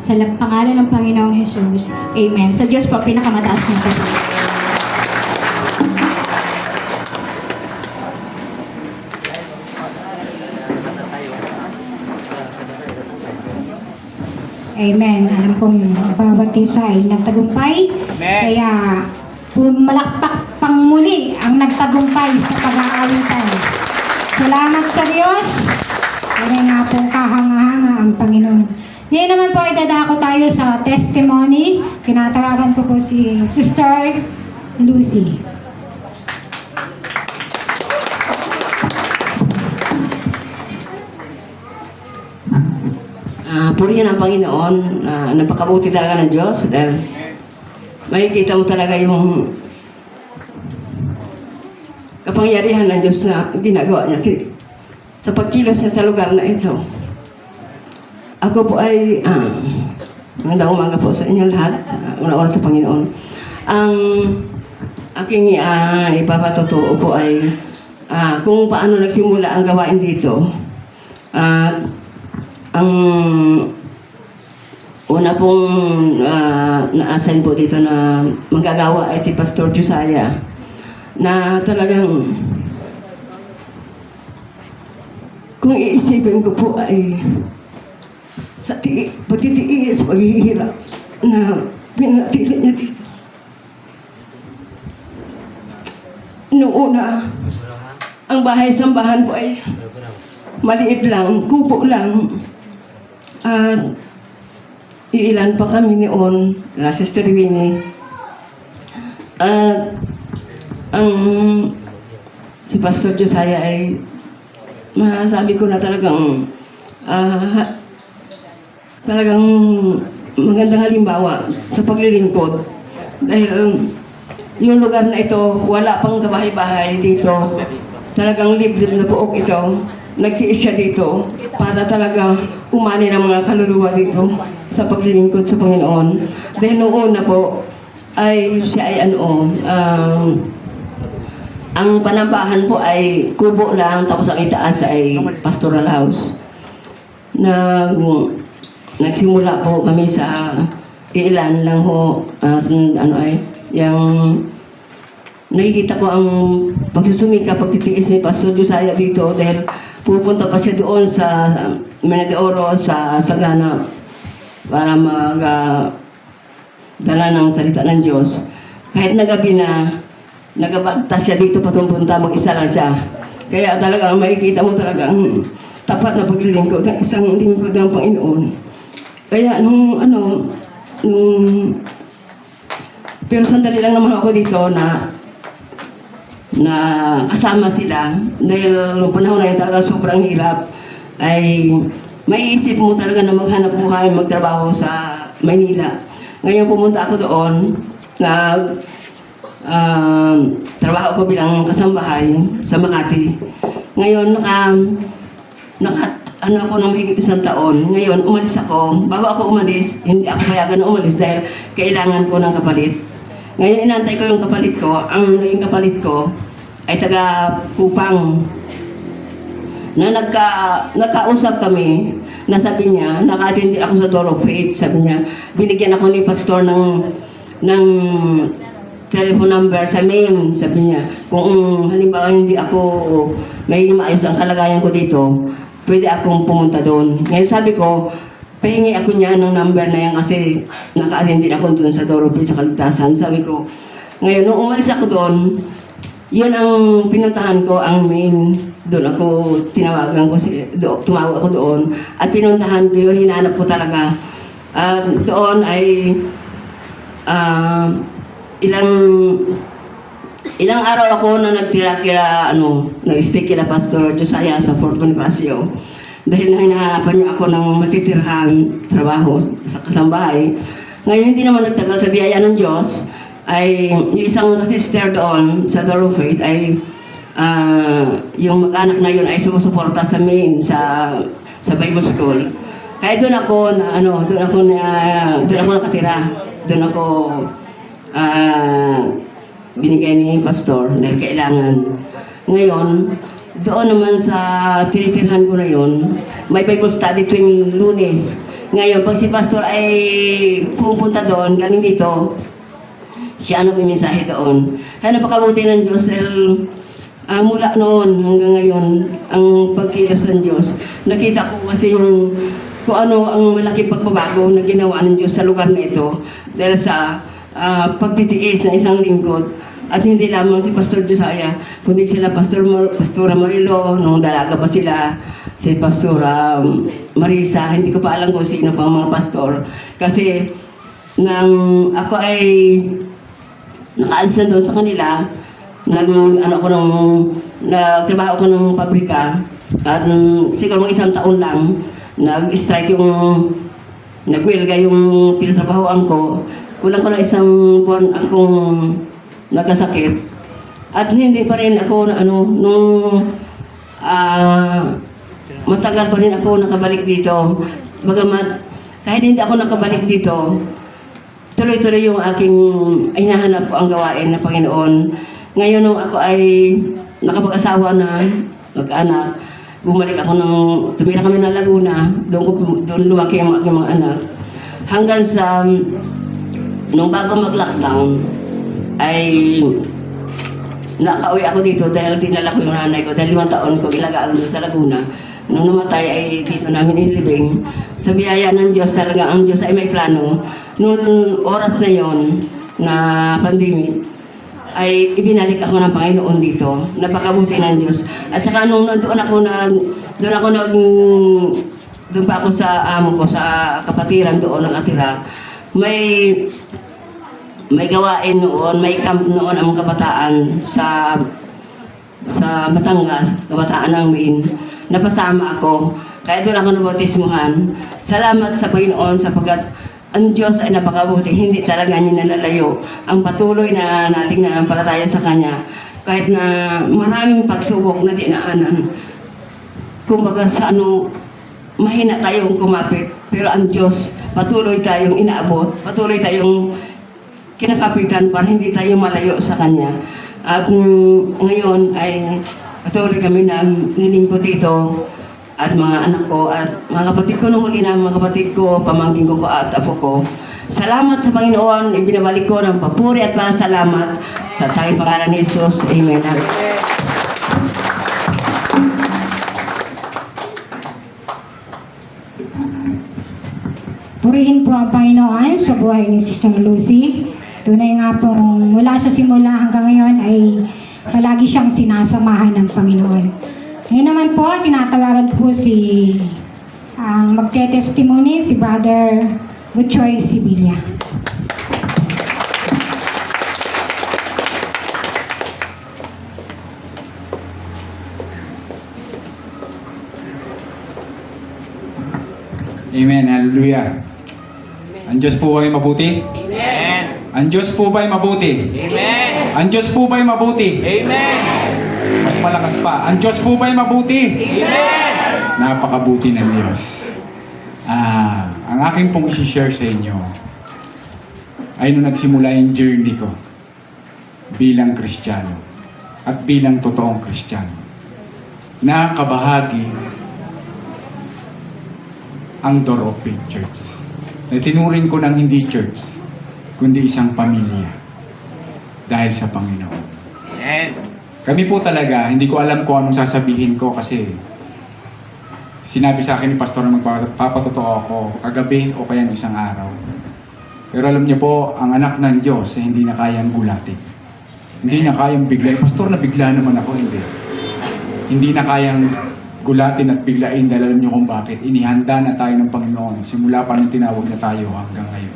Sa pangalan ng Panginoong Jesus. Amen. Sa Diyos po, pinakamataas na papuri. Amen. Alam kong bawat isa ay nagtagumpay. Kaya pumalakpak pang muli ang nagtagumpay sa pag-aawitan. Salamat sa Diyos. Kaya nga pong kahanga-hanga ang Panginoon. Ngayon naman po ay dadako tayo sa testimony. Tinatawagan ko po si Sister Lucy. Purihan ang Panginoon, napakabuti talaga ng Diyos dahil makikita mo talaga yung kapangyarihan ng Diyos na ginagawa niya sa pagkilos niya sa lugar na ito. Ako po ay magandang umaga po sa inyo lahat, una-una sa Panginoon. Ang aking ipapatotoo po ay kung paano nagsimula ang gawain dito. Ang una pong na-assign po dito na magagawa ay si Pastor Josiah na talagang kung iisipin ko po ay sa patitiis, paghihirap na pinatili niya dito. Noong una, ang bahay-sambahan po ay maliit lang, kubo lang. At iilan pa kami noon, na Sister Winnie. At si Pastor Josiah ay masasabi ko na talagang magandang halimbawa sa paglilingkod. Dahil yung lugar na ito, wala pang kabahay-bahay dito. Talagang libre na buok ito. Nagtiis siya dito para talaga umani ng mga kaluluwa dito sa paglilingkod sa Panginoon. Dahil noong una po, ay siya ay ang panambahan po ay kubo lang, tapos ang itaas ay pastoral house. Nagsimula po kami sa ilan lang ho, at yung nakikita ko ang pagsusumika, pagtitiis ni Pastor Josiah dito dahil pupunta pa siya doon sa Menedeoro sa Sagana para dala ng salita ng Diyos. Kahit na gabi na, nagabagtas siya dito patumpunta, mag-isa lang siya. Kaya talagang makikita mo talagang tapat na paglilingkod ng isang lingkod ng Panginoon. Kaya pero sandali lang naman ako dito na na kasama sila dahil noong panahon na yun talaga sobrang hirap ay may isip mo talaga na maghanap buhay, magtrabaho sa Maynila. Ngayon pumunta ako doon na trabaho ko bilang kasambahay sa Makati. Ngayon ano ako ng mahigit 1 taon. Ngayon umalis ako. Bago ako umalis, hindi ako payagan na umalis dahil kailangan ko ng kapalit. Ngayon inantay ko yung kapalit ko. Ang naging kapalit ko ay taga Kupang. Na nagkausap kami na sabi niya, naka-attend ako sa Door of Faith. Sabi niya, binigyan ako ni pastor ng telephone number sa main. Sabi niya, kung halimbawa hindi ako may maayos ang kalagayan ko dito, pwede akong pumunta doon. Ngayon sabi ko, pahingi ako niya ng number na yan kasi naka-attend din ako doon sa Door of Faith sa Kaligtasan. Sabi ko, ngayon nung umalis ako doon, yun ang pinuntahan ko, ang main. Doon ako, tumawag ako doon. At pinuntahan ko yun, hinanap ko talaga. Doon ay ilang araw ako na nagtira nag-stay kila Pastor Josiah sa Fort Bonifacio. Dahil hinahanapan niya ako ng matitirhan trabaho sa kasambahay. Ngayon hindi naman nagtagal sa biyaya ng Diyos, ay yung isang sister doon sa Door of Faith ay yung mag-anak na yun ay sumusuporta sa main sa Bible School. Kaya doon ako nakatira. Doon ako binigay ni Pastor dahil kailangan. Ngayon, doon naman sa tinitirhan ko na yun, may Bible study tuwing Lunes. Ngayon, pag si Pastor ay pupunta doon, galing dito, siya ang nagmimensahe doon. Kaya napakabuti ng Diyos mula noon hanggang ngayon, ang pagkilos ng Diyos. Nakita ko kasi kung ano ang malaking pagbabago na ginawa ng Diyos sa lugar na ito dahil sa pagtitiis na isang lingkod. At hindi lamang si Pastor Josiah, kundi sila Pastora Marilo, nung dalaga pa sila, si Pastora Marisa, hindi ko pa alam kung sino pa ang mga pastor. Kasi nang ako ay nakaalis na doon sa kanila, nagtrabaho ako ng pabrika, at siguro mga 1 taon lang, nag-strike nagwilga yung tinatrabahoan ko. Kulang ko na 1 buwan akong nagkasakit. At hindi pa rin ako matagal pa rin ako nakabalik dito. Bagamat kahit hindi ako nakabalik dito, tuloy-tuloy yung aking hinahanap ko ang gawain ng Panginoon. Ngayon nung ako ay nakapag-asawa na, mag-anak, bumalik ako tumira kami ng Laguna, doon lumaki ang aking mga anak. Hanggang sa, nung bago mag-lockdown, ay nakauwi ako dito dahil dinala ko yung nanay ko dahil 5 taon ko ilagaan doon sa Laguna. Nung namatay ay dito namin inilibing. Sa biyaya ng Diyos, talaga ang Diyos ay may plano. Noong oras na yon na pandemic, ay ibinalik ako ng Panginoon dito. Napakabuti ng Diyos. At saka nung doon pa ako sa amo ko, sa kapatiran doon nakatira, may gawain noon, may camp noon ang kabataan sa Batangas, kabataan ng Maine. Napasama ako. Kaya doon ako nabautismuhan. Salamat sa Panginoon sapagkat ang Diyos ay napakabuti. Hindi talaga niya nalalayo. Ang patuloy na nating nanampalataya sa Kanya. Kahit na maraming pagsubok na dinaanan. Kumbaga sa mahina tayong kumapit. Pero ang Diyos, patuloy tayong inaabot. Patuloy tayong kinakapitan para hindi tayo malayo sa Kanya. At ngayon ay patuloy kami na nilingkod dito at mga anak ko at mga kapatid ko nung huli na mga kapatid ko, pamangkin ko at apo ko. Salamat sa Panginoon, ibinabalik ko ng papuri at pasalamat sa tanging pangalan ni Jesus. Amen. Purihin po ang Panginoon sa buhay ni Sister Lucy. Tunay nga pong mula sa simula hanggang ngayon ay palagi siyang sinasamahan ng Panginoon. Ngayon naman po, tinatawagan ko ang magte-testimony si Brother Butchoy Sibilia. Amen. Hallelujah. Ang Diyos po ba'y mabuti? Amen. Ang Diyos po ba'y mabuti? Amen. Ang Diyos po ba'y mabuti? Amen. Mas malakas pa. Ang Diyos po ba'y mabuti? Amen. Napakabuti ng Diyos. Ang aking pong isi-share sa inyo ay nung nagsimula yung journey ko bilang Kristiyano at bilang totoong Kristiyano. Nakabahagi ang Door of Faith Church. Na tinuring ko ng hindi church, kundi isang pamilya dahil sa Panginoon. Amen. Kami po talaga, hindi ko alam kung anong sasabihin ko kasi sinabi sa akin ni Pastor na magpapatotoo ako kagabi o kaya ng isang araw. Pero alam niyo po, ang anak ng Diyos ay hindi na kayang gulatin. Hindi na kayang biglain. Pastor, nabigla naman ako, hindi. Hindi na kayang gulatin at biglain dahil alam niyo kung bakit. Inihanda na tayo ng Panginoon simula pa nang tinawag na tayo hanggang ngayon.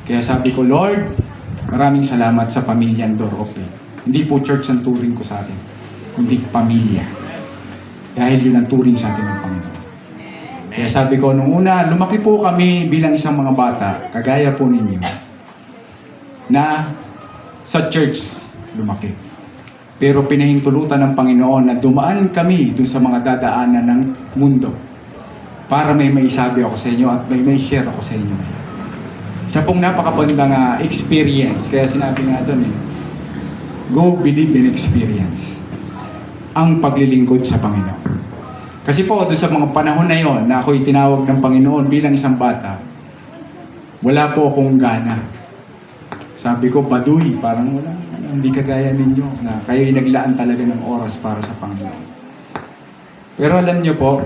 Kaya sabi ko, Lord, maraming salamat sa pamilyang Door of Faith. Hindi po church ang turing ko sa atin, kundi pamilya. Dahil yun ang turing sa atin ng Panginoon. Kaya sabi ko, nung una, lumaki po kami bilang isang mga bata, kagaya po ninyo, na sa church lumaki. Pero pinahintulutan ng Panginoon na dumaan kami dun sa mga dadaanan ng mundo para may maisabi ako sa inyo at may share ako sa inyo. Isa pong napakabandang experience. Kaya sinabi nga doon go believe in experience. Ang paglilingkod sa Panginoon. Kasi po doon sa mga panahon na yon na ako'y tinawag ng Panginoon bilang isang bata, wala po akong gana. Sabi ko, baduy, parang wala. Hindi kagaya ninyo na kayo'y naglaan talaga ng oras para sa Panginoon. Pero alam niyo po,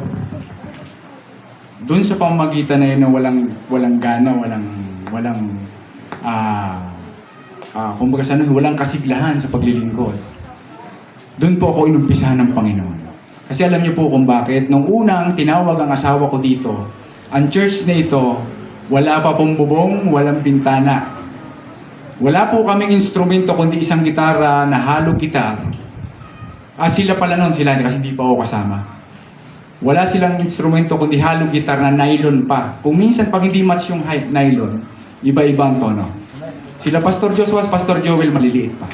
doon sa pamamagitan na yun na walang gana, kumbaga sa nun, walang kasiglahan sa paglilingkod. Doon po ako inumpisahan ng Panginoon. Kasi alam niyo po kung bakit. Nung unang tinawag ang asawa ko dito, ang church na ito, wala pa pong bubong, walang pintana. Wala po kaming instrumento kundi isang gitara na halo gitar. Sila pala noon, sila kasi hindi pa ako kasama. Wala silang instrumento kundi halo gitar na nylon pa. Kung minsan pag hindi match yung nylon, iba-iba ang tono. Sila Pastor Joshua, Pastor Joel, maliliit pa.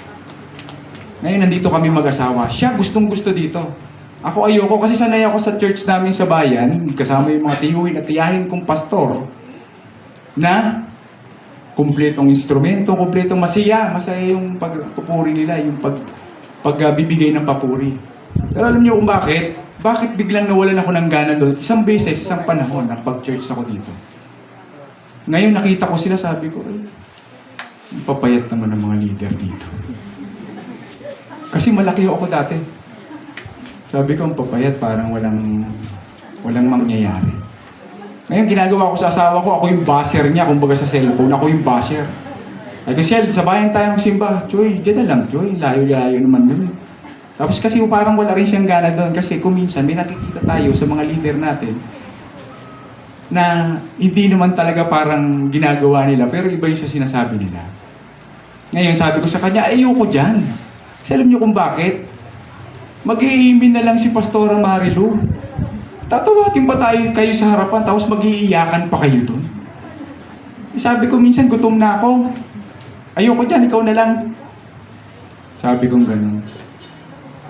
Ngayon nandito kami mag-asawa. Siya gustong-gusto dito. Ako ayoko kasi sanay ako sa church namin sa bayan, kasama yung mga tiyuhin at tiyahin kong pastor, na kumpletong instrumento, kumpletong masaya yung pagpupuri nila, yung pagbibigay ng papuri. Pero alam niyo kung bakit? Bakit biglang nawalan ako ng gana doon? Isang beses, isang panahon, nakapag-church ako dito. Ngayon nakita ko sila, sabi ko, papayat naman ng mga leader dito. Kasi malaki ako dati. Sabi ko, ang papayat, parang walang mangyayari. Ngayon, ginagawa ko sa asawa ko, ako yung basher niya, kumbaga sa cellphone, ako yung basher. Ay, kasi sabayan tayo magsimba. Choy, dyan na lang, Choy. Layo-layo naman dun. Tapos kasi parang wala rin siyang gana doon. Kasi kung minsan, may nakikita tayo sa mga leader natin na hindi naman talaga parang ginagawa nila, pero iba yung sa sinasabi nila. Ngayon, sabi ko sa kanya, ayoko dyan. Kasi alam niyo kung bakit? Mag-iimin na lang si Pastora Marilu. Tatawagin pa kayo sa harapan, tapos mag-iiyakan pa kayo doon. Sabi ko, minsan gutom na ako. Ayoko dyan, ikaw na lang. Sabi ko ganun.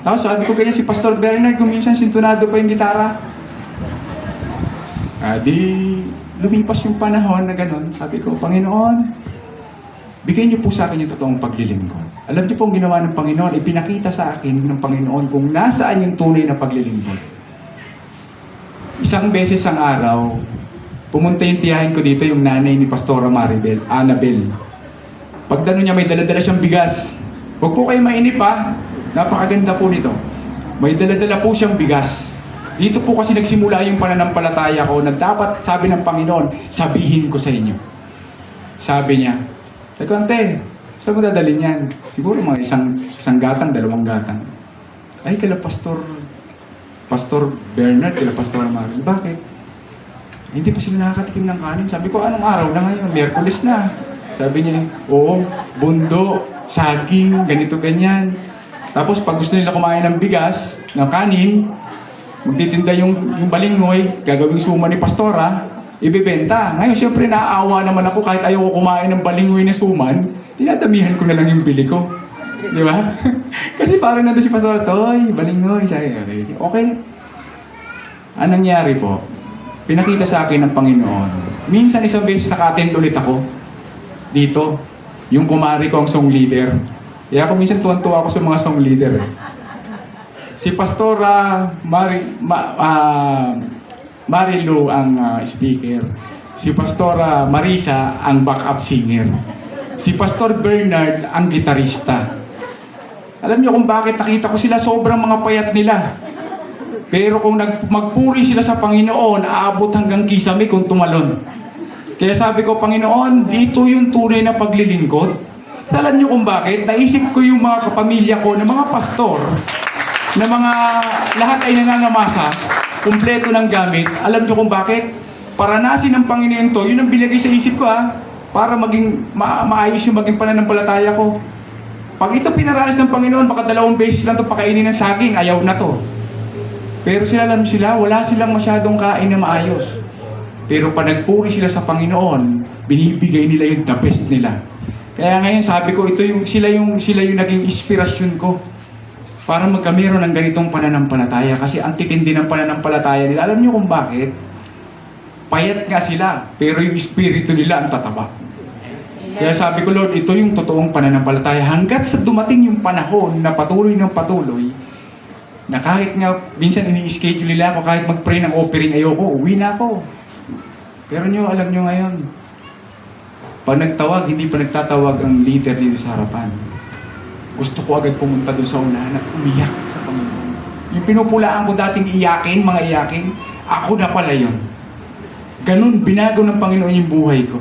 Tapos sabi ko ganyan si Pastor Bernard, kung minsan sintunado pa yung gitara. Di lumipas yung panahon na ganun. Sabi ko, Panginoon, bigay niyo po sa akin yung totoong paglilingkod. Alam niyo po ang ginawa ng Panginoon, ipinakita sa akin ng Panginoon kung nasaan yung tunay na paglilingkod. Isang beses ang araw, pumunta yung tiyahin ko dito, yung nanay ni Pastora Maribel, Annabel. Pagdano niya, may daladala siyang bigas. Huwag po kayo mainip ha, napakaganda po nito. May daladala po siyang bigas. Dito po kasi nagsimula yung pananampalataya ko na dapat, sabi ng Panginoon, sabihin ko sa inyo. Sabi niya, sabi ko, ante, saan mo dadalhin yan? Siguro mga isang gatang, 2 gatang. Ay, kala Pastor Bernard, kala Pastor Marie. Bakit? Hindi pa sila nakakatikim ng kanin. Sabi ko, anong araw na ngayon? Miyerkules na. Sabi niya, oo, bundo, saging, ganito, ganyan. Tapos pag gusto nila kumain ng bigas, ng kanin, magtitinda yung balingoy, gagawing suma ni Pastora, ibibenta. Ngayon, siyempre, naaawa naman ako kahit ayoko kumain ng balingoy na suman, tinatamihan ko na lang yung bili ko. Di ba? Kasi parang nandun si Pastor, Toy, balingoy. Sabi, okay. Anong nangyari po? Pinakita sa akin ng Panginoon. Minsan isang beses naka-attend ulit ako dito. Yung kumari ko ang song leader. Kaya ako minsan tuwan-tuwa ako sa mga song leader. Si Pastora Marilu ang speaker. Si Pastora Marisa ang backup singer. Si Pastor Bernard ang gitarista. Alam niyo kung bakit nakita ko sila, sobrang mga payat nila. Pero kung magpuri sila sa Panginoon, aabot hanggang kisame kung tumalon. Kaya sabi ko, Panginoon, dito yung tunay na paglilingkod. Alam niyo kung bakit? Naisip ko yung mga kapamilya ko na mga pastor, na mga lahat ay nangangamasa, kumpleto ng gamit. Alam niyo kung bakit? Paranasin ng Panginoon to, yun ang binigay sa isip ko para maging maayos yung maging pananampalataya ko. Pag ito pinaranas ng Panginoon, baka 2 beses lang ito pakainin ng saging, ayaw na to. Pero wala silang masyadong kain na maayos. Pero pag nagpuri sila sa Panginoon, binibigay nila yung the best nila. Kaya ngayon sabi ko, sila yung naging inspirasyon ko para magkamero ng ganitong pananampalataya. Kasi ang titindi ng pananampalataya nila. Alam niyo kung bakit? Payat nga sila, pero yung espiritu nila ang tataba. Kaya sabi ko, Lord, ito yung totoong pananampalataya. Hanggat sa dumating yung panahon na patuloy ng patuloy, na kahit nga minsan ini-schedule nila ako, kahit mag-pray ng offering, ayoko, uwi na ako. Pero alam nyo ngayon, pag nagtawag, hindi pa nagtatawag ang leader dito sa harapan. Gusto ko agad pumunta doon sa unahan at umiyak sa Panginoon. Yung pinupulaan ko dating iyakin, mga iyakin, ako na pala yun. Ganun, binago ng Panginoon yung buhay ko.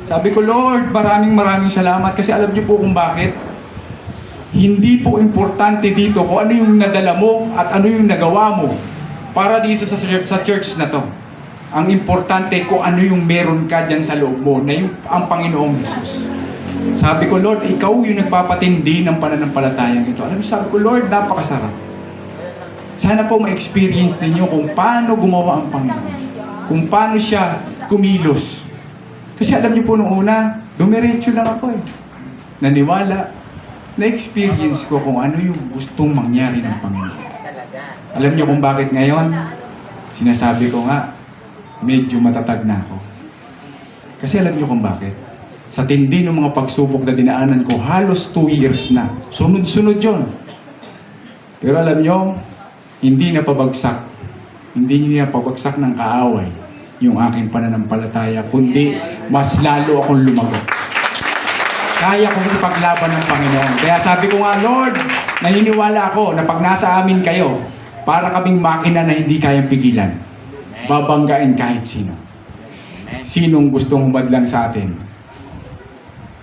Sabi ko, Lord, maraming salamat kasi alam niyo po kung bakit. Hindi po importante dito kung ano yung nadala mo at ano yung nagawa mo para dito sa church na to. Ang importante kung ano yung meron ka dyan sa loob mo na ang Panginoong Jesus. Sabi ko, Lord, ikaw yung nagpapatindi ng pananampalatayang ito. Alam mo, sabi ko, Lord, napakasarap. Sana po ma-experience ninyo kung paano gumawa ang Panginoon. Kung paano siya kumilos. Kasi alam niyo po nung una, dumiretso lang ako Naniwala. Na-experience ko kung ano yung gustong mangyari ng Panginoon. Alam niyo kung bakit ngayon? Sinasabi ko nga, medyo matatag na ako. Kasi alam niyo kung bakit? Sa tindi ng mga pagsubok na dinaanan ko, halos 2 years na. Sunod-sunod yon. Pero alam niyo, hindi na pabagsak. Hindi niya pabagsak ng kaaway yung aking pananampalataya, kundi mas lalo akong lumago. Kaya kong ipaglaban ng Panginoon. Kaya sabi ko nga, Lord, naniniwala ako na pag nasa amin kayo, para kaming makina na hindi kayang pigilan. Babanggain kahit sino. Sinong gustong humadlang sa atin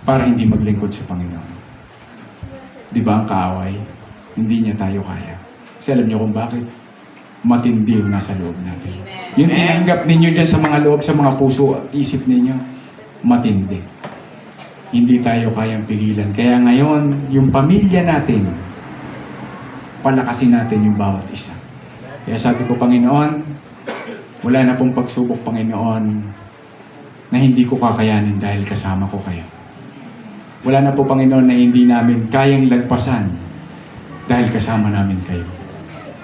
para hindi maglingkod sa Panginoon. Di ba ang kaaway? Hindi niya tayo kaya. Kasi alam niyo kung bakit? Matindi yung nasa loob natin. Yung tinanggap ninyo dyan sa mga loob, sa mga puso at isip ninyo, matindi. Hindi tayo kayang pigilan. Kaya ngayon, yung pamilya natin, palakasin natin yung bawat isa. Kaya sabi ko, Panginoon, wala na pong pagsubok, Panginoon, na hindi ko kakayanin dahil kasama ko kayo. Wala na po, Panginoon, na hindi namin kayang lagpasan dahil kasama namin kayo.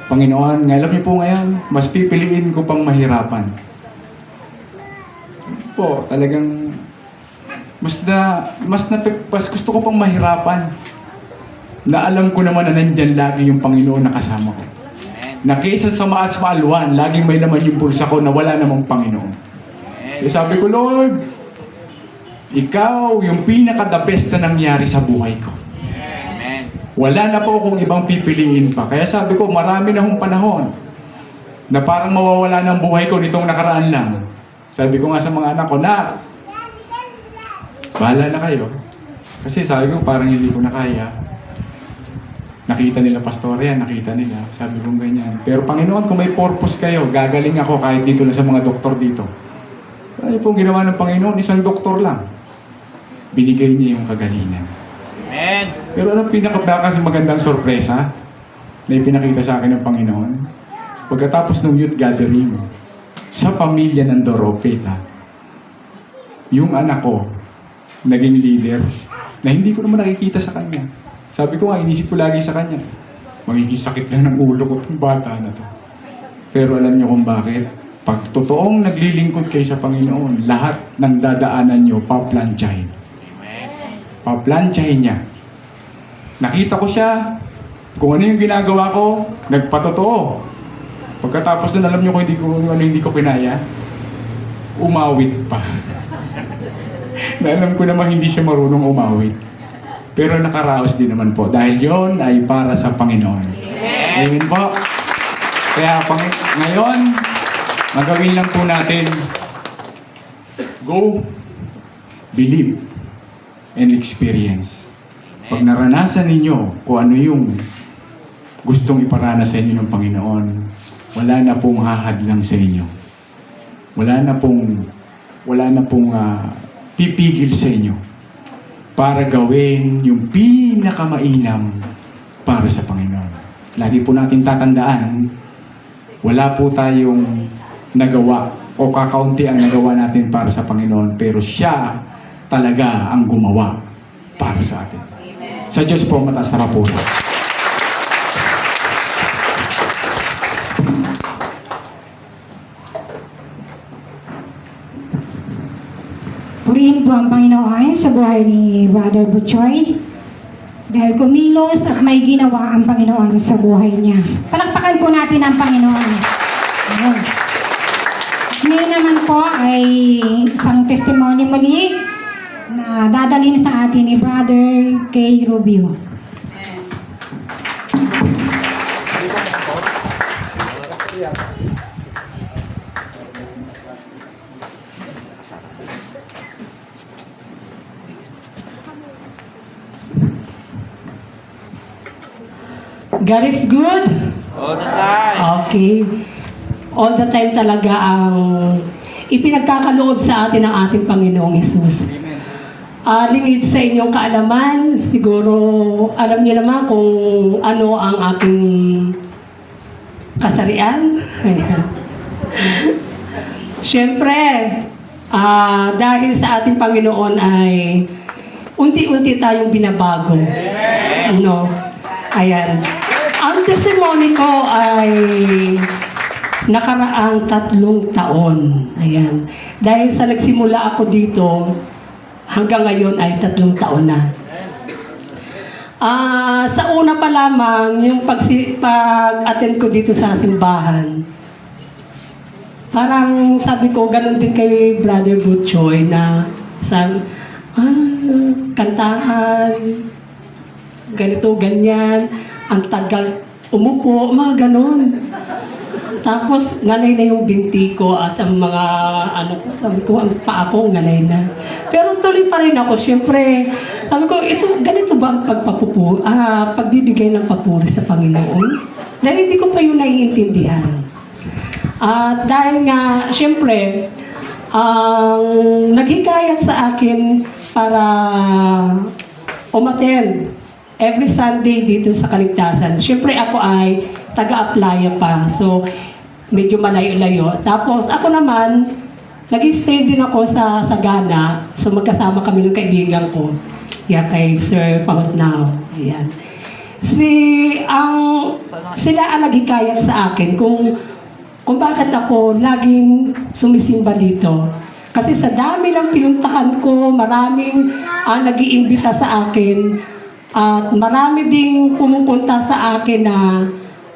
Panginoon, alam niyo po ngayon, mas pipiliin ko pang mahirapan. Po, talagang mas gusto ko pang mahirapan na alam ko naman na nandyan lagi yung Panginoon na kasama ko. Na kaysa sa maas maalwan, laging may naman yung bulsa ko na wala namang Panginoon. Kaya sabi ko, Lord, ikaw yung pinaka-the best na nangyari sa buhay ko. Wala na po akong ibang pipiliin pa. Kaya sabi ko, marami na hong panahon na parang mawawala ng buhay ko nitong nakaraan lang. Sabi ko nga sa mga anak ko, Nak, bahala na kayo. Kasi sabi ko, parang hindi ko na kaya. Nakita nila pastor yan, nakita nila. Sabi ko ganyan. Pero Panginoon, kung may purpose kayo, gagaling ako kahit dito lang sa mga doktor dito. Ano pong ginawa ng Panginoon? Isang doktor lang. Binigay niya yung kagalingan. Amen. Pero ano pinaka magandang sorpresa na ipinakita sa akin ng Pagkatapos ng youth gathering, sa pamilya ng Doropeta, yung anak ko, naging leader, na hindi ko naman nakikita sa kanya. Sabi ko nga, inisip ko lagi sa kanya, magiging sakit lang ng ulo ko itong bata na to. Pero alam niyo kung bakit? Pag totoong naglilingkod kayo sa Panginoon, lahat ng dadaanan niyo, paplansyahin. Paplansyahin niya. Nakita ko siya, kung ano yung ginagawa ko, nagpatotoo. Pagkatapos na alam niyo kung hindi ko kinaya, umawit pa. Na alam ko naman hindi siya marunong umawit. Pero nakaraos din naman po dahil yon ay para sa Panginoon. Amen po. Kaya ngayon, magawin lang po natin, go, believe, and experience. Pag naranasan ninyo kung ano yung gustong iparanas sa inyo ng Panginoon, wala na pong hahadlang sa inyo. Wala na pong pipigil sa inyo para gawin yung pinakamainam para sa Panginoon. Lagi po natin tatandaan, wala po tayong nagawa o kakaunti ang nagawa natin para sa Panginoon, pero siya talaga ang gumawa para sa atin. Sa Diyos po, mataas na papuri. Purihin po ang Panginoon sa buhay ni Brother Butchoy dahil kumilos at may ginawa ang Panginoon sa buhay niya. Palakpakan po natin ang Panginoon. Ayan. Ngayon naman po ay isang testimony muli na dadalhin sa atin ni Brother Kay Rubio. God is good? All the time. Okay. All the time talaga ang ipinagkakaloob sa atin ng ating Panginoong Hesus. Lingid sa inyong kaalaman, siguro alam niyo naman kung ano ang aking kasarian. Siyempre, dahil sa ating Panginoon ay unti-unti tayong binabago. No? Ayan. Ang testimony ko ay nakaraang 3 taon. Ayan. Dahil sa nagsimula ako dito, hanggang ngayon ay 3 taon na. Sa una pa lamang, yung pag-attend ko dito sa simbahan, parang sabi ko, ganun din kay Brother Butchoy na kantahan, ganito, ganyan, ang tagal umupo, mga ganun. Tapos, ngalay na yung binti ko at ang mga, sabi ko, ang paa ko, ngalay na. Pero tuloy pa rin ako, siyempre, sabi ko, ganito ba ang pagbibigay ng papuri sa Panginoon? Dahil hindi ko pa yun naiintindihan. At dahil nga, siyempre, ang naghikayat sa akin para umattend every Sunday dito sa Kaligtasan. Siyempre ako ay taga-applya pa. So, medyo malayo-layo. Tapos ako naman, nag-stay din ako sa Sagana. So, magkasama kami ng kaibigan ko. Yan kay Sir Pautnao. Ayan. Sila ang naghikayat sa akin kung bakit ako laging sumisimba dito. Kasi sa dami ng pinuntahan ko, maraming nag-iimbita sa akin. At marami ding pumupunta sa akin na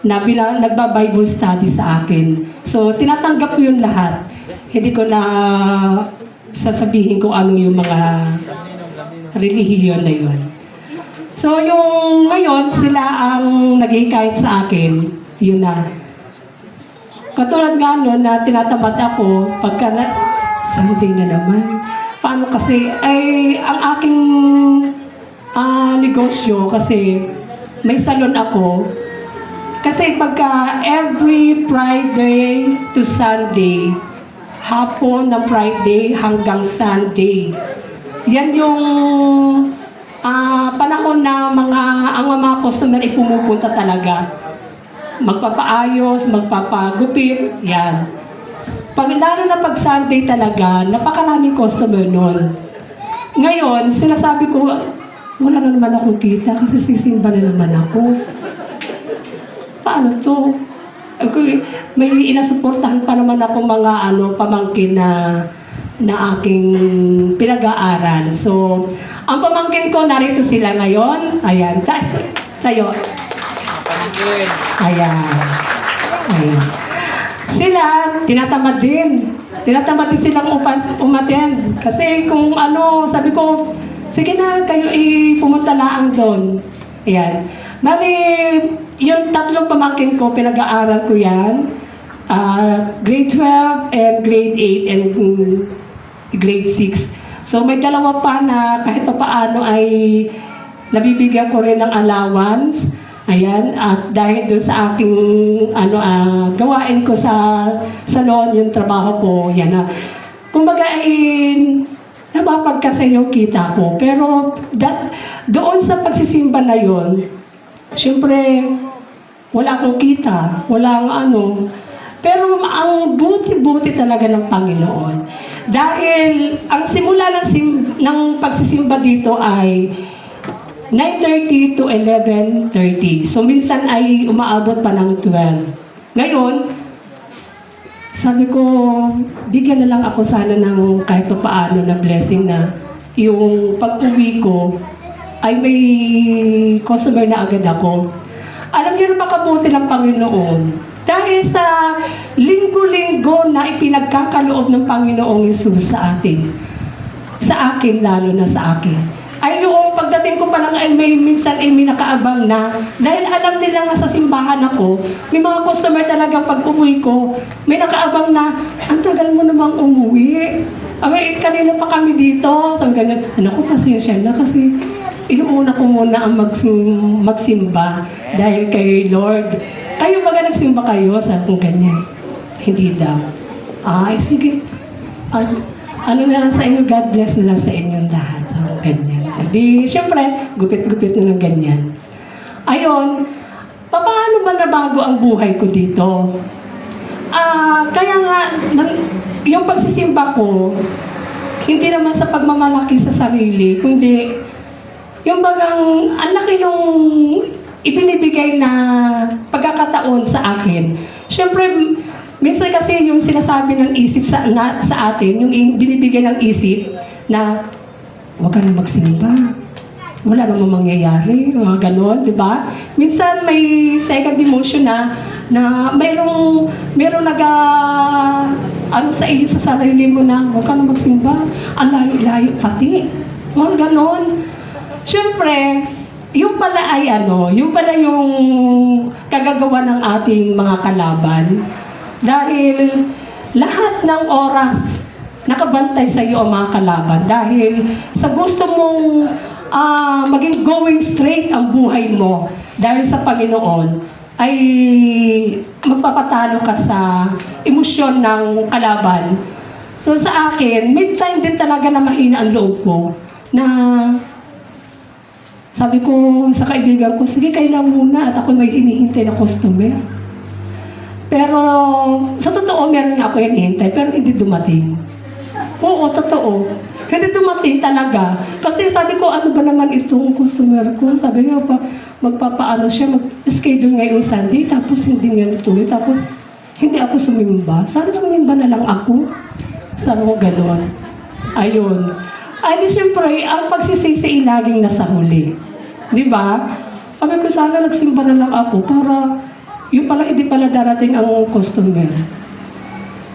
nagba-Bible study sa akin. So, tinatanggap ko yun lahat. Hindi ko na sasabihin kung ano yung mga relihiyon na yun. So, yung ngayon, sila ang naghihikayat sa akin. Yun na. Katulad nga nun na tinatamad ako pagka Sunday na naman. Paano kasi, ang aking negosyo kasi may salon ako. Kasi pagka every Friday to Sunday, hapon ng Friday hanggang Sunday, yan yung panahon na ang mga customer ay pumupunta talaga. Magpapaayos, magpapagupit, yan. lalo na pag Sunday talaga, napakaraming customer nun. Ngayon, sinasabi ko, wala na naman akong kita kasi sisimba na naman ako. Paano to? May inasuportahan pa naman ako mga pamangkin na aking pinag-aaral. So, ang pamangkin ko, narito sila ngayon. Ayan, tayo. Ayan. Ayan. Sila, tinatamad din. Tinatamad din silang umattend. Kasi kung sabi ko, sige na, kayo pumunta laang doon. Ayan. Bali, yung tatlong pamangkin ko, pinag-aaral ko yan. Grade 12 and grade 8 and grade 6. So may dalawa pa na kahit pa paano ay nabibigyan ko rin ng allowance. Ayan, at dahil doon sa aking gawain ko sa salon, yung trabaho ko, yan na. Kumbaga ay napapagkasa yung kita ko. Pero doon sa pagsisimba na yon, siyempre, wala akong kita, walang Pero ang buti-buti talaga ng Panginoon. Dahil ang simula ng pagsisimba dito ay 9:30 to 11:30. So minsan ay umaabot pa ng 12. Ngayon, sabi ko, bigyan na lang ako sana ng kahit pa paano na blessing na yung pag-uwi ko ay may customer na agad ako. Alam niyo na makabuti ng Panginoon. Dahil sa linggo-linggo na ipinagkakaloob ng Panginoong Hesus sa atin. Sa akin, lalo na sa akin. Ay yung pagdating ko pa lang ay minsan ay may nakaabang na. Dahil alam nila nga sa simbahan ako, may mga customer talaga pag umuwi ko, may nakaabang na, ang tagal mo namang umuwi. Kanina pa kami dito. Sabi ganyan, ko pasensya na kasi inuuna ko muna ang magsimba dahil kay Lord. Kayo baga nagsimba kayo? Sabi ko ganyan. Hindi daw. Ay, sige. Ano na lang sa inyo, God bless na lang sa inyong lahat. So, ganyan. Di, syempre, gupit-gupit na ng ganyan. Ayun, paano ba nabago ang buhay ko dito? Kaya nga, yung pagsisimba ko, hindi naman sa pagmamalaki sa sarili, kundi yung bagang ang laki nung ibinibigay na pagkakataon sa akin. Siyempre, minsan kasi yung sinasabi ng isip sa atin, yung binibigay ng isip na huwag ka na magsimba. Wala namang mangyayari, mga ganon, di ba? Minsan may second emotion na mayroong sa iyo sa sarili mo na huwag ka na magsimba. Ang layo-layo pati. Mga ganon. Siyempre, yung pala yung kagagawa ng ating mga kalaban. Dahil lahat ng oras nakabantay sa iyo ang mga kalaban. Dahil sa gusto mong maging going straight ang buhay mo dahil sa Panginoon, ay magpapatalo ka sa emosyon ng kalaban. So sa akin, may time din talaga na mahina ang loob ko na sabi ko sa kaibigan ko, sige kayo lang muna at ako may hinihintay na customer. Pero sa totoo, meron nga ako hinihintay pero hindi dumating. Oo, totoo. Hindi dumating talaga. Kasi sabi ko, ano ba naman itong customer ko? Sabi niya pa, magpapaano siya, mag-schedule ngayong Sunday, tapos hindi niya natuloy, tapos hindi ako sumimba. Sana sumimba na lang ako. Sabi ko, gano'n. Ayun. Ay, di siyempre, ang pagsisisi laging nasa huli. Di ba? Sabi ko, sana nagsimba na lang ako para yung pala, hindi pala darating ang customer.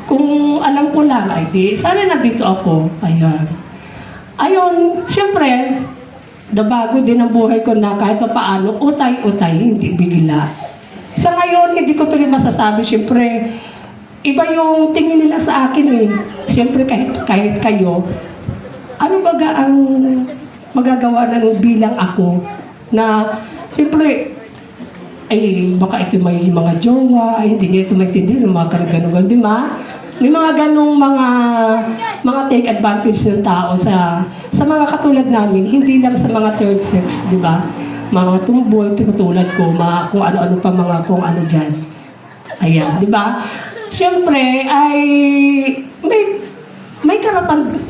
Kung alam ko lang, ay di, sana nandito ako. Ayan. Ayun, siyempre, nabago din ang buhay ko na kahit pa paano, utay-utay, hindi bigla. Sa ngayon, hindi ko tuloy masasabi, siyempre, iba yung tingin nila sa akin eh. Siyempre, kahit kayo, ano baga ang magagawa ng bilang ako na, siyempre, ay baka ito may mga jowa, ay hindi niya ito maintindihan, mga karaganugan, di ba? May mga ganong mga take advantage ng tao sa mga katulad namin, hindi lang sa mga third sex, di ba? Mga tumboy, katulad ko, mga kung ano-ano pa mga kung ano dyan. Ayan, di ba? Siyempre, ay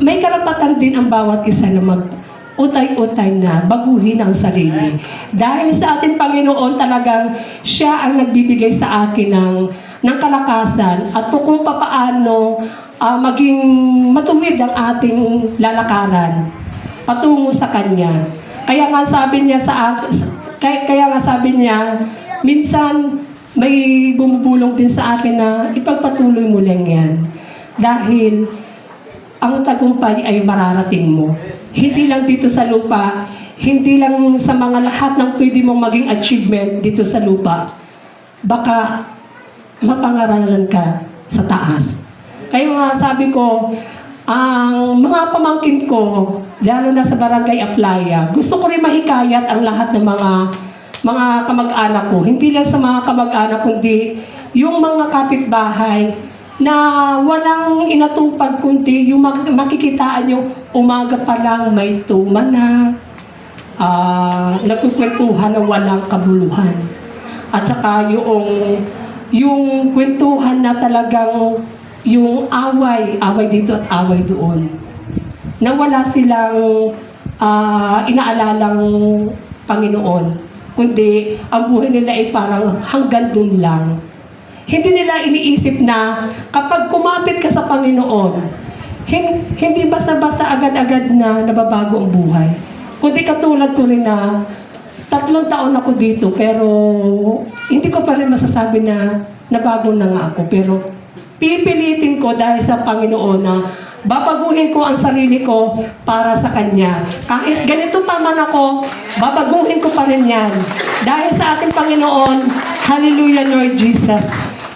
may karapatan din ang bawat isa na utay-utay na baguhin ang sarili. Dahil sa ating Panginoon talagang siya ang nagbibigay sa akin ng kalakasan at kung papaano maging matuwid ang ating lalakaran patungo sa Kanya. Kaya nga sabi niya, minsan may bumubulong din sa akin na ipagpatuloy mo lang yan. Dahil ang tagumpay ay mararating mo. Hindi lang dito sa lupa, hindi lang sa mga lahat ng pwede mong maging achievement dito sa lupa. Baka mapangaralan ka sa taas. Kaya nga sabi ko, ang mga pamangkin ko, lalo na sa Barangay Aplaya, gusto ko rin mahikayat ang lahat ng mga kamag-anak ko. Hindi lang sa mga kamag-anak, kundi yung mga kapitbahay na walang inatupag kundi yung makikitaan nyo umaga pa lang may tuma na nagkukwentuhan na walang kabuluhan. At saka yung kwentuhan na talagang yung away dito at away doon. Na wala silang inaalalang Panginoon. Kundi ang buhay nila ay parang hanggang doon lang. Hindi nila iniisip na kapag kumapit ka sa Panginoon, hindi basta-basta agad-agad na nababago ang buhay. Kundi katulad ko rin na 3 taon ako dito, pero hindi ko pa rin masasabi na nabago na nga ako. Pero pipilitin ko dahil sa Panginoon na babaguhin ko ang sarili ko para sa Kanya. Kahit ganito pa man ako, babaguhin ko pa rin yan. Dahil sa ating Panginoon, hallelujah Lord Jesus.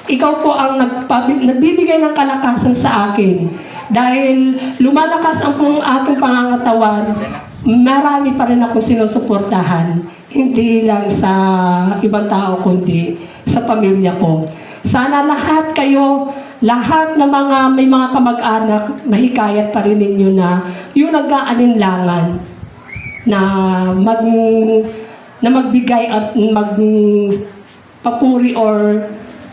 Ikaw po ang nagbibigay ng kalakasan sa akin. Dahil lumalakas ang aking pangangatawan, marami pa rin akong sinusuportahan. Hindi lang sa ibang tao, kundi sa pamilya ko. Sana lahat kayo, lahat na may mga kamag-anak, mahikayat pa rin ninyo na yung nag-aalinlangan na magbigay at magpapuri or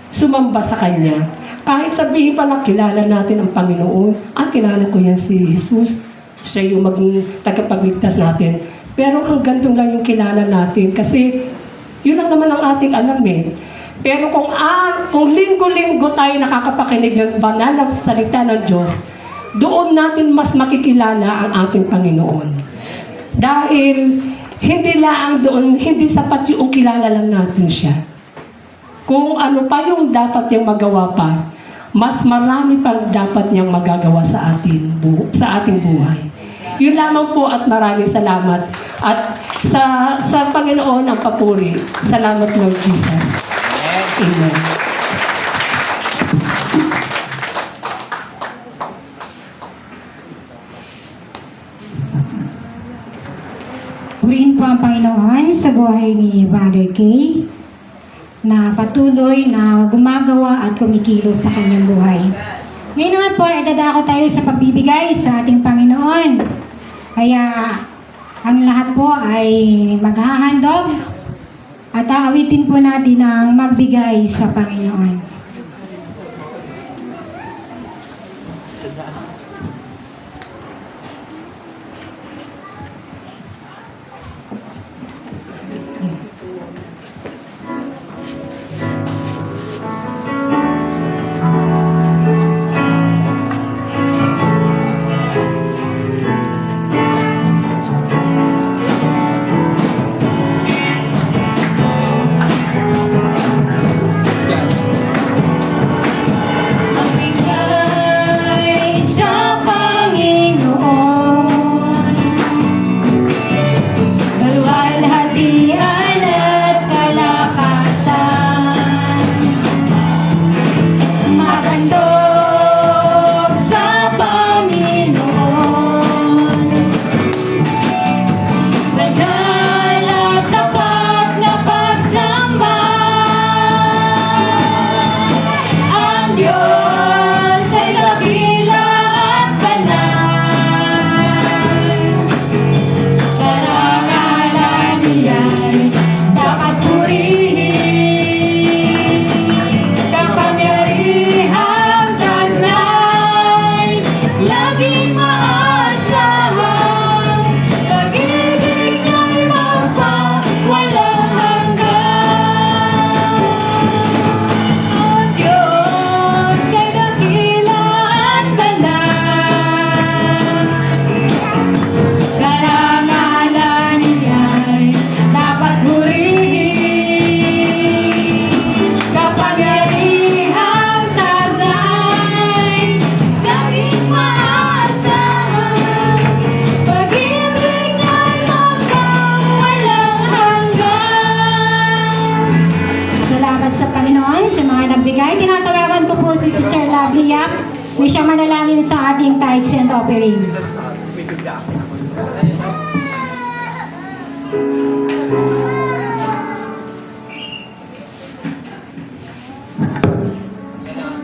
sumamba sa Kanya. Kahit sabihin pa na kilala natin ang Panginoon, kilala ko yan si Jesus, siya yung maging tagapagligtas natin. Pero hanggang doon lang yung kilala natin kasi yun lang naman ang ating alam eh. Pero kung linggo-linggo tayo nakakapakinig ng banal na salita ng Diyos, doon natin mas makikilala ang ating Panginoon. Dahil hindi lang doon, hindi sapat yung kilala lang natin siya. Kung ano pa yung dapat niyang magawa pa, mas marami pang dapat niyang magagawa sa ating buhay. Yun lamang po at maraming salamat. At sa Panginoon ang papuri. Salamat Lord Jesus. Amen. Purihin po ang Panginoon sa buhay ni Brother Kay na patuloy na gumagawa at kumikilos sa kanyang buhay. Ngayon naman po, idadako tayo sa pagbibigay sa ating Panginoon. Kaya ang lahat po ay maghahandog at aawitin po natin ang magbigay sa Panginoon. Magbigay sa na siya manalangin sa ating tithes and offering.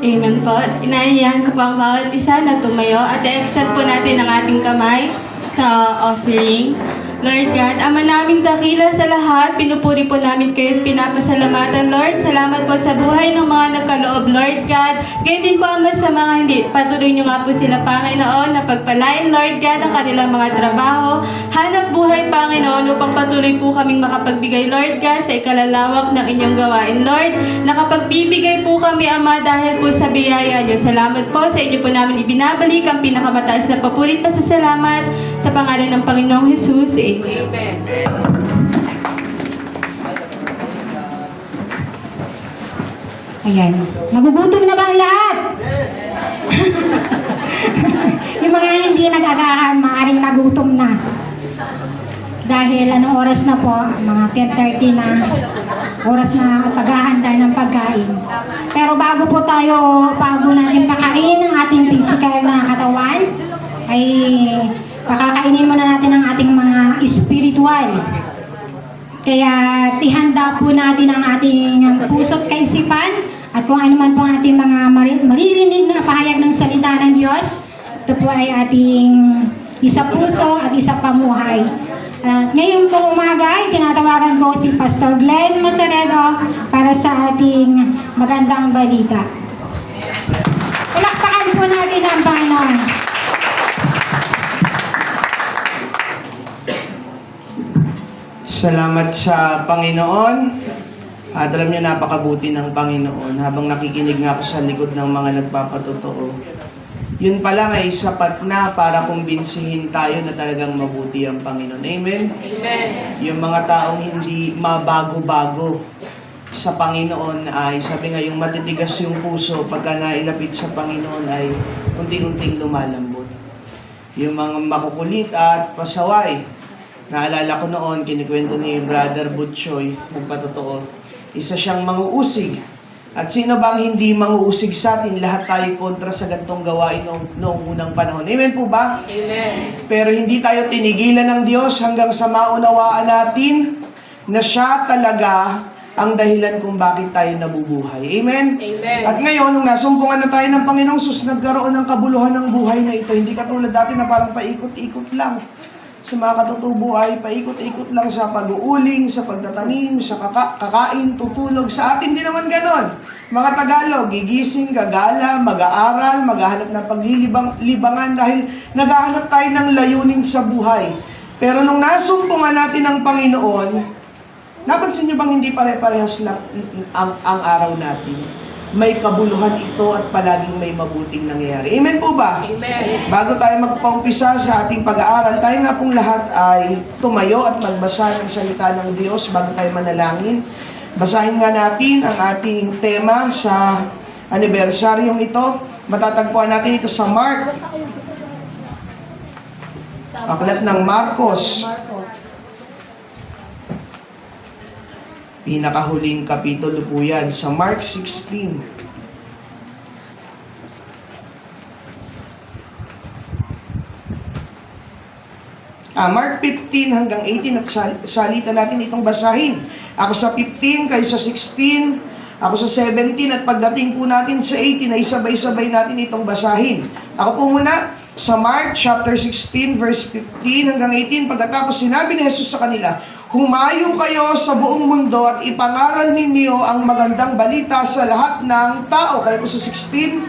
Amen po. Inaanyayahan ko po ang bawat isa na tumayo at i-extend po natin ang ating kamay sa offering. Lord God, Ama naming dakila sa lahat, pinupuri po namin kayo at pinapasalamatan, Lord. Salamat po sa buhay ng mga nagkaloob, Lord God. Gayon din po, Ama, sa mga hindi. Patuloy niyo nga po sila, Panginoon, na pagpalain, Lord God, ang kanilang mga trabaho. Hanap buhay, Panginoon, upang patuloy po kaming makapagbigay, Lord God, sa ikalalawak ng inyong gawain, Lord. Nakapagbibigay po kami, Ama, dahil po sa biyaya niyo. Salamat po sa inyo po namin ibinabalik ang pinakamataas na papuri at pasasalamat sa pangalan ng Panginoong Jesus. Amen. Ayan. Nagugutom na ba ang lahat? Yung mga hindi nag-agahan, maaaring nagutom na. Dahil anong oras na po? Mga 10:30 na. Oras na paghahanda ng pagkain. Pero bago natin pakain ang ating physical na katawan, ay pakakainin muna natin ang ating mga spiritual. Kaya tihanda po natin ang ating puso't kaisipan at kung ano man po ang ating mga maririnig na pahayag ng salita ng Diyos. Ito po ay ating isa puso at isa pamuhay. Ngayon pong umaga ay tinatawagan ko si Pastor Glenn Masaredo para sa ating magandang balita. Palakpakan po natin ang Panginoon. Salamat sa Panginoon. At alam niyo, napakabuti ng Panginoon. Habang nakikinig nga ako sa likod ng mga nagpapatotoo, yun pa lang ay sapat na para kumbinsihin tayo na talagang mabuti ang Panginoon. Amen? Amen. Yung mga taong hindi mabago-bago sa Panginoon ay, sabi nga, yung matitigas yung puso pagka nailapit sa Panginoon ay unti-unting lumalambot. Yung mga makukulit at pasaway, naalala ko noon, kinikwento ni Brother Butchoy, magpatotoo, isa siyang manguusig. At sino bang hindi manguusig sa atin? Lahat tayo kontra sa gantong gawain noong unang panahon. Amen po ba? Amen. Pero hindi tayo tinigilan ng Diyos hanggang sa maunawaan natin na siya talaga ang dahilan kung bakit tayo nabubuhay. Amen? Amen. At ngayon, nung nasumpungan na tayo ng Panginoong Sus, nagkaroon ng kabuluhan ng buhay na ito. Hindi katulad dati na parang paikot-ikot lang. Sa mga katutubo ay paikot-ikot lang sa pag-uuling, sa pagtatanim, sa kakain, tutulog. Sa atin din naman ganon. Mga Tagalog, gigising, gagala, mag-aaral, maghahanap ng paglilibangan dahil naghahanap tayo ng layunin sa buhay. Pero nung nasumpungan natin ang Panginoon, napansin niyo bang hindi pare-parehas lang ang araw natin? May kabuluhan ito at palaging may mabuting nangyayari. Amen po ba? Amen. Bago tayo magpaumpisa sa ating pag-aaral, tayo nga pong lahat ay tumayo at magbasa ng salita ng Diyos bago tayo manalangin. Basahin nga natin ang ating tema sa anibersaryong ito. Matatagpuan natin ito sa Mark. Aklat ng Marcos. Pinakahuling kapitulo po yan, sa Mark 16. Mark 15 hanggang 18 at salita natin itong basahin. Ako sa 15, kayo sa 16, ako sa 17 at pagdating po natin sa 18 ay sabay-sabay natin itong basahin. Ako po muna sa Mark chapter 16 verse 15 hanggang 18. Pagkatapos sinabi ni Jesus sa kanila, "Humayo kayo sa buong mundo at ipangaral ninyo ang magandang balita sa lahat ng tao." Kaya po sa 16,